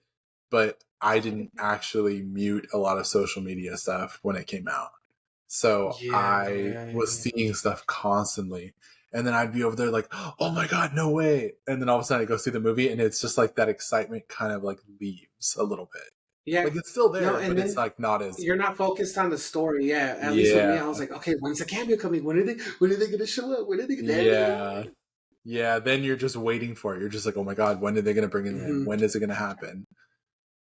but I didn't actually mute a lot of social media stuff when it came out. So I yeah. was seeing stuff constantly. And then I'd be over there like, oh my God, no way. And then all of a sudden I go see the movie and it's just like that excitement kind of like leaves a little bit. Yeah. Like it's still No, there, and but it's then like not as you're not focused on the story. Yeah, at least with me, yeah. I was like, okay, when's the cameo coming? When are they gonna show up? When are they gonna? Yeah. Yeah. Then you're just waiting for it. You're just like, oh my God, when are they gonna bring it in? Mm-hmm. When is it gonna happen?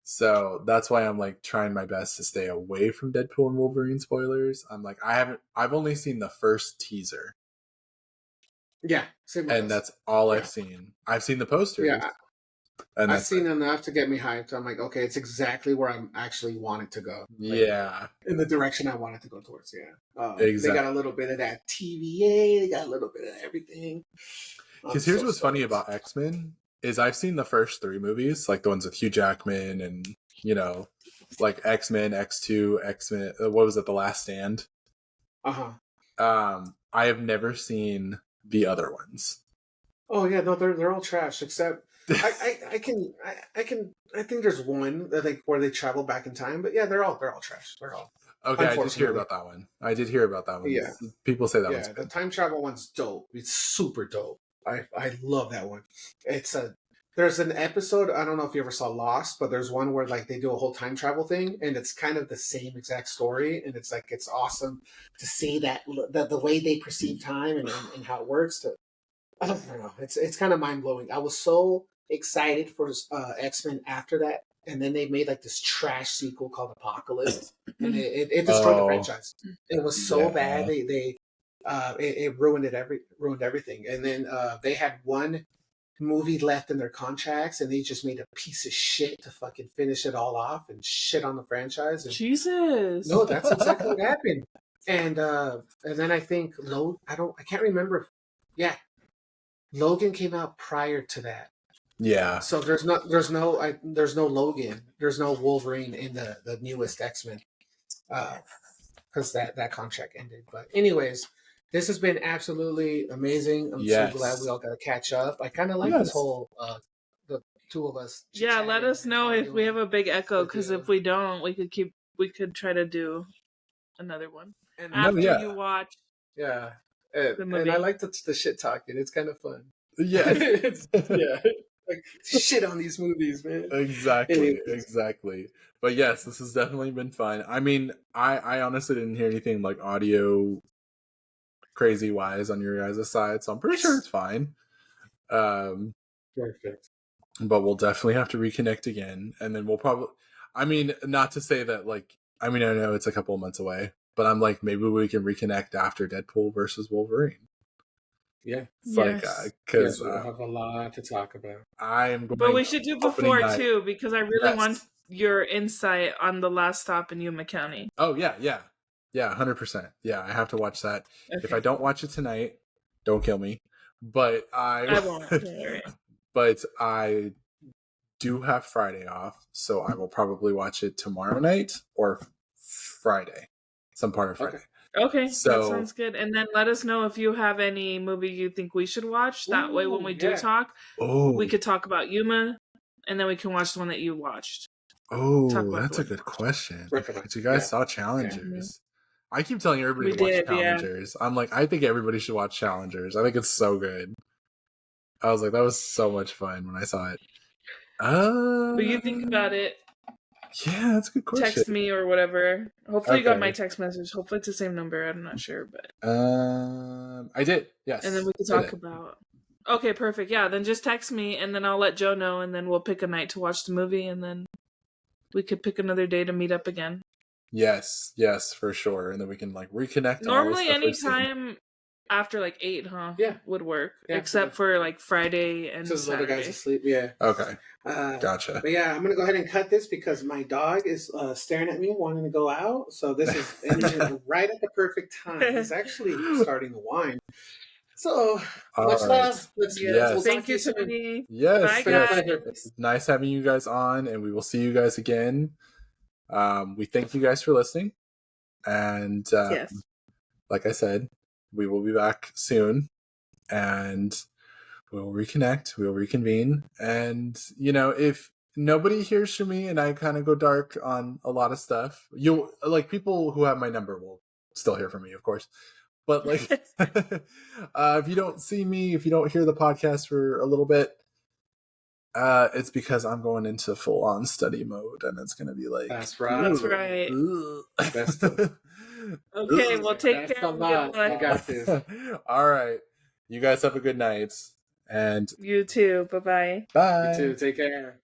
So that's why I'm like trying my best to stay away from Deadpool and Wolverine spoilers. I'm like, I've only seen the first teaser. Yeah, same with And us. that's all Yeah. I've seen. I've seen the posters. Yeah, And I've that's seen enough to get me hyped. I'm like, okay, it's exactly where I'm actually wanting to go. Like, yeah. in the direction I wanted to go towards. Yeah, they Exactly. got a little bit of that TVA. They got a little bit of everything. Because here's what's funny about X-Men is I've seen the first 3 movies, like the ones with Hugh Jackman and, you know, like X-Men, X2, X-Men, what was it, The Last Stand? I have never seen the other ones. Oh yeah, no, they're all trash except I think there's one that where they travel back in time, but yeah, they're all trash. They're all Okay, I did hear unfortunately. about that one. I did hear about that one. Yeah. People say that one's Yeah, the good. time travel one's dope. It's super dope. I love that one. There's an episode, I don't know if you ever saw Lost, but there's one where like they do a whole time travel thing and it's kind of the same exact story, and it's like it's awesome to see that the way they perceive time and how it works. I don't know. It's kind of mind blowing. I was so excited for X-Men after that, and then they made like this trash sequel called Apocalypse, and it destroyed the Oh, franchise. It was so bad. yeah. It ruined everything. And then they had one movie left in their contracts, and they just made a piece of shit to fucking finish it all off and shit on the franchise. And Jesus. no, that's exactly what happened. And then I think I can't remember. Yeah, Logan came out prior to that. Yeah. So there's no Logan, there's no Wolverine in the newest X-Men, because that contract ended. But anyways, this has been absolutely amazing. I'm so glad we all got to catch up. I kind of like this Yes. whole the two of us. Yeah, let us know if we have a big echo, because if we don't, we could try to do another one And after yeah. you watch. Yeah, the movie. and I like the shit talking. It's kind of fun. Yeah. Yeah. Like, shit on these movies, man. Exactly. But yes, this has definitely been fun. I mean, I honestly didn't hear anything like audio crazy wise on your guys' side, so I'm pretty sure it's fine. Perfect. But we'll definitely have to reconnect again, and then we'll probably. I mean, not to say that like. I mean, I know it's a couple of months away, but I'm like, maybe we can reconnect after Deadpool versus Wolverine. Yeah. It's Yes. like, because we'll have a lot to talk about. I am going. But we should do before night. too, because I really Yes. want your insight on The Last Stop in Yuma County. Oh yeah, 100%. Yeah, I have to watch that. Okay. If I don't watch it tonight, don't kill me. But I won't. Don't worry. But I do have Friday off, so I will probably watch it tomorrow night or Friday, some part of Friday. Okay, So, that sounds good. And then let us know if you have any movie you think we should watch. That way, when we do talk, we could talk about Yuma, and then we can watch the one that you watched. Oh, that's a good question. But you guys saw Challengers. I keep telling everybody to watch Challengers. I'm like, I think everybody should watch Challengers. I think it's so good. I was like, that was so much fun when I saw it. But you think about it. Yeah, that's a good question. Text me or whatever. Hopefully you got my text message. Hopefully it's the same number. I'm not sure, but I did. Yes. And then we can talk about. Okay, perfect. Yeah, then just text me, and then I'll let Joe know, and then we'll pick a night to watch the movie, and then we could pick another day to meet up again. Yes, for sure, and then we can like reconnect. Normally, anytime after like 8, huh? Yeah, would work. Except for like Friday and so Saturday. The other guys asleep. Yeah. Okay. Gotcha. But yeah, I'm gonna go ahead and cut this because my dog is staring at me, wanting to go out. So this is ending right at the perfect time. He's actually starting to whine. So much love. Yes. Thank you, Tony. Yes. Bye, guys. Nice having you guys on, and we will see you guys again. We thank you guys for listening, and like I said, we will be back soon, and we'll reconnect, we'll reconvene, and if nobody hears from me and I kind of go dark on a lot of stuff, you like people who have my number will still hear from me, of course. But like, if you don't see me, if you don't hear the podcast for a little bit, it's because I'm going into full on study mode, and it's going to be like, that's right. Okay, well, take care. I got this. All right. You guys have a good night. And you too. Bye-bye. Bye. You too. Take care.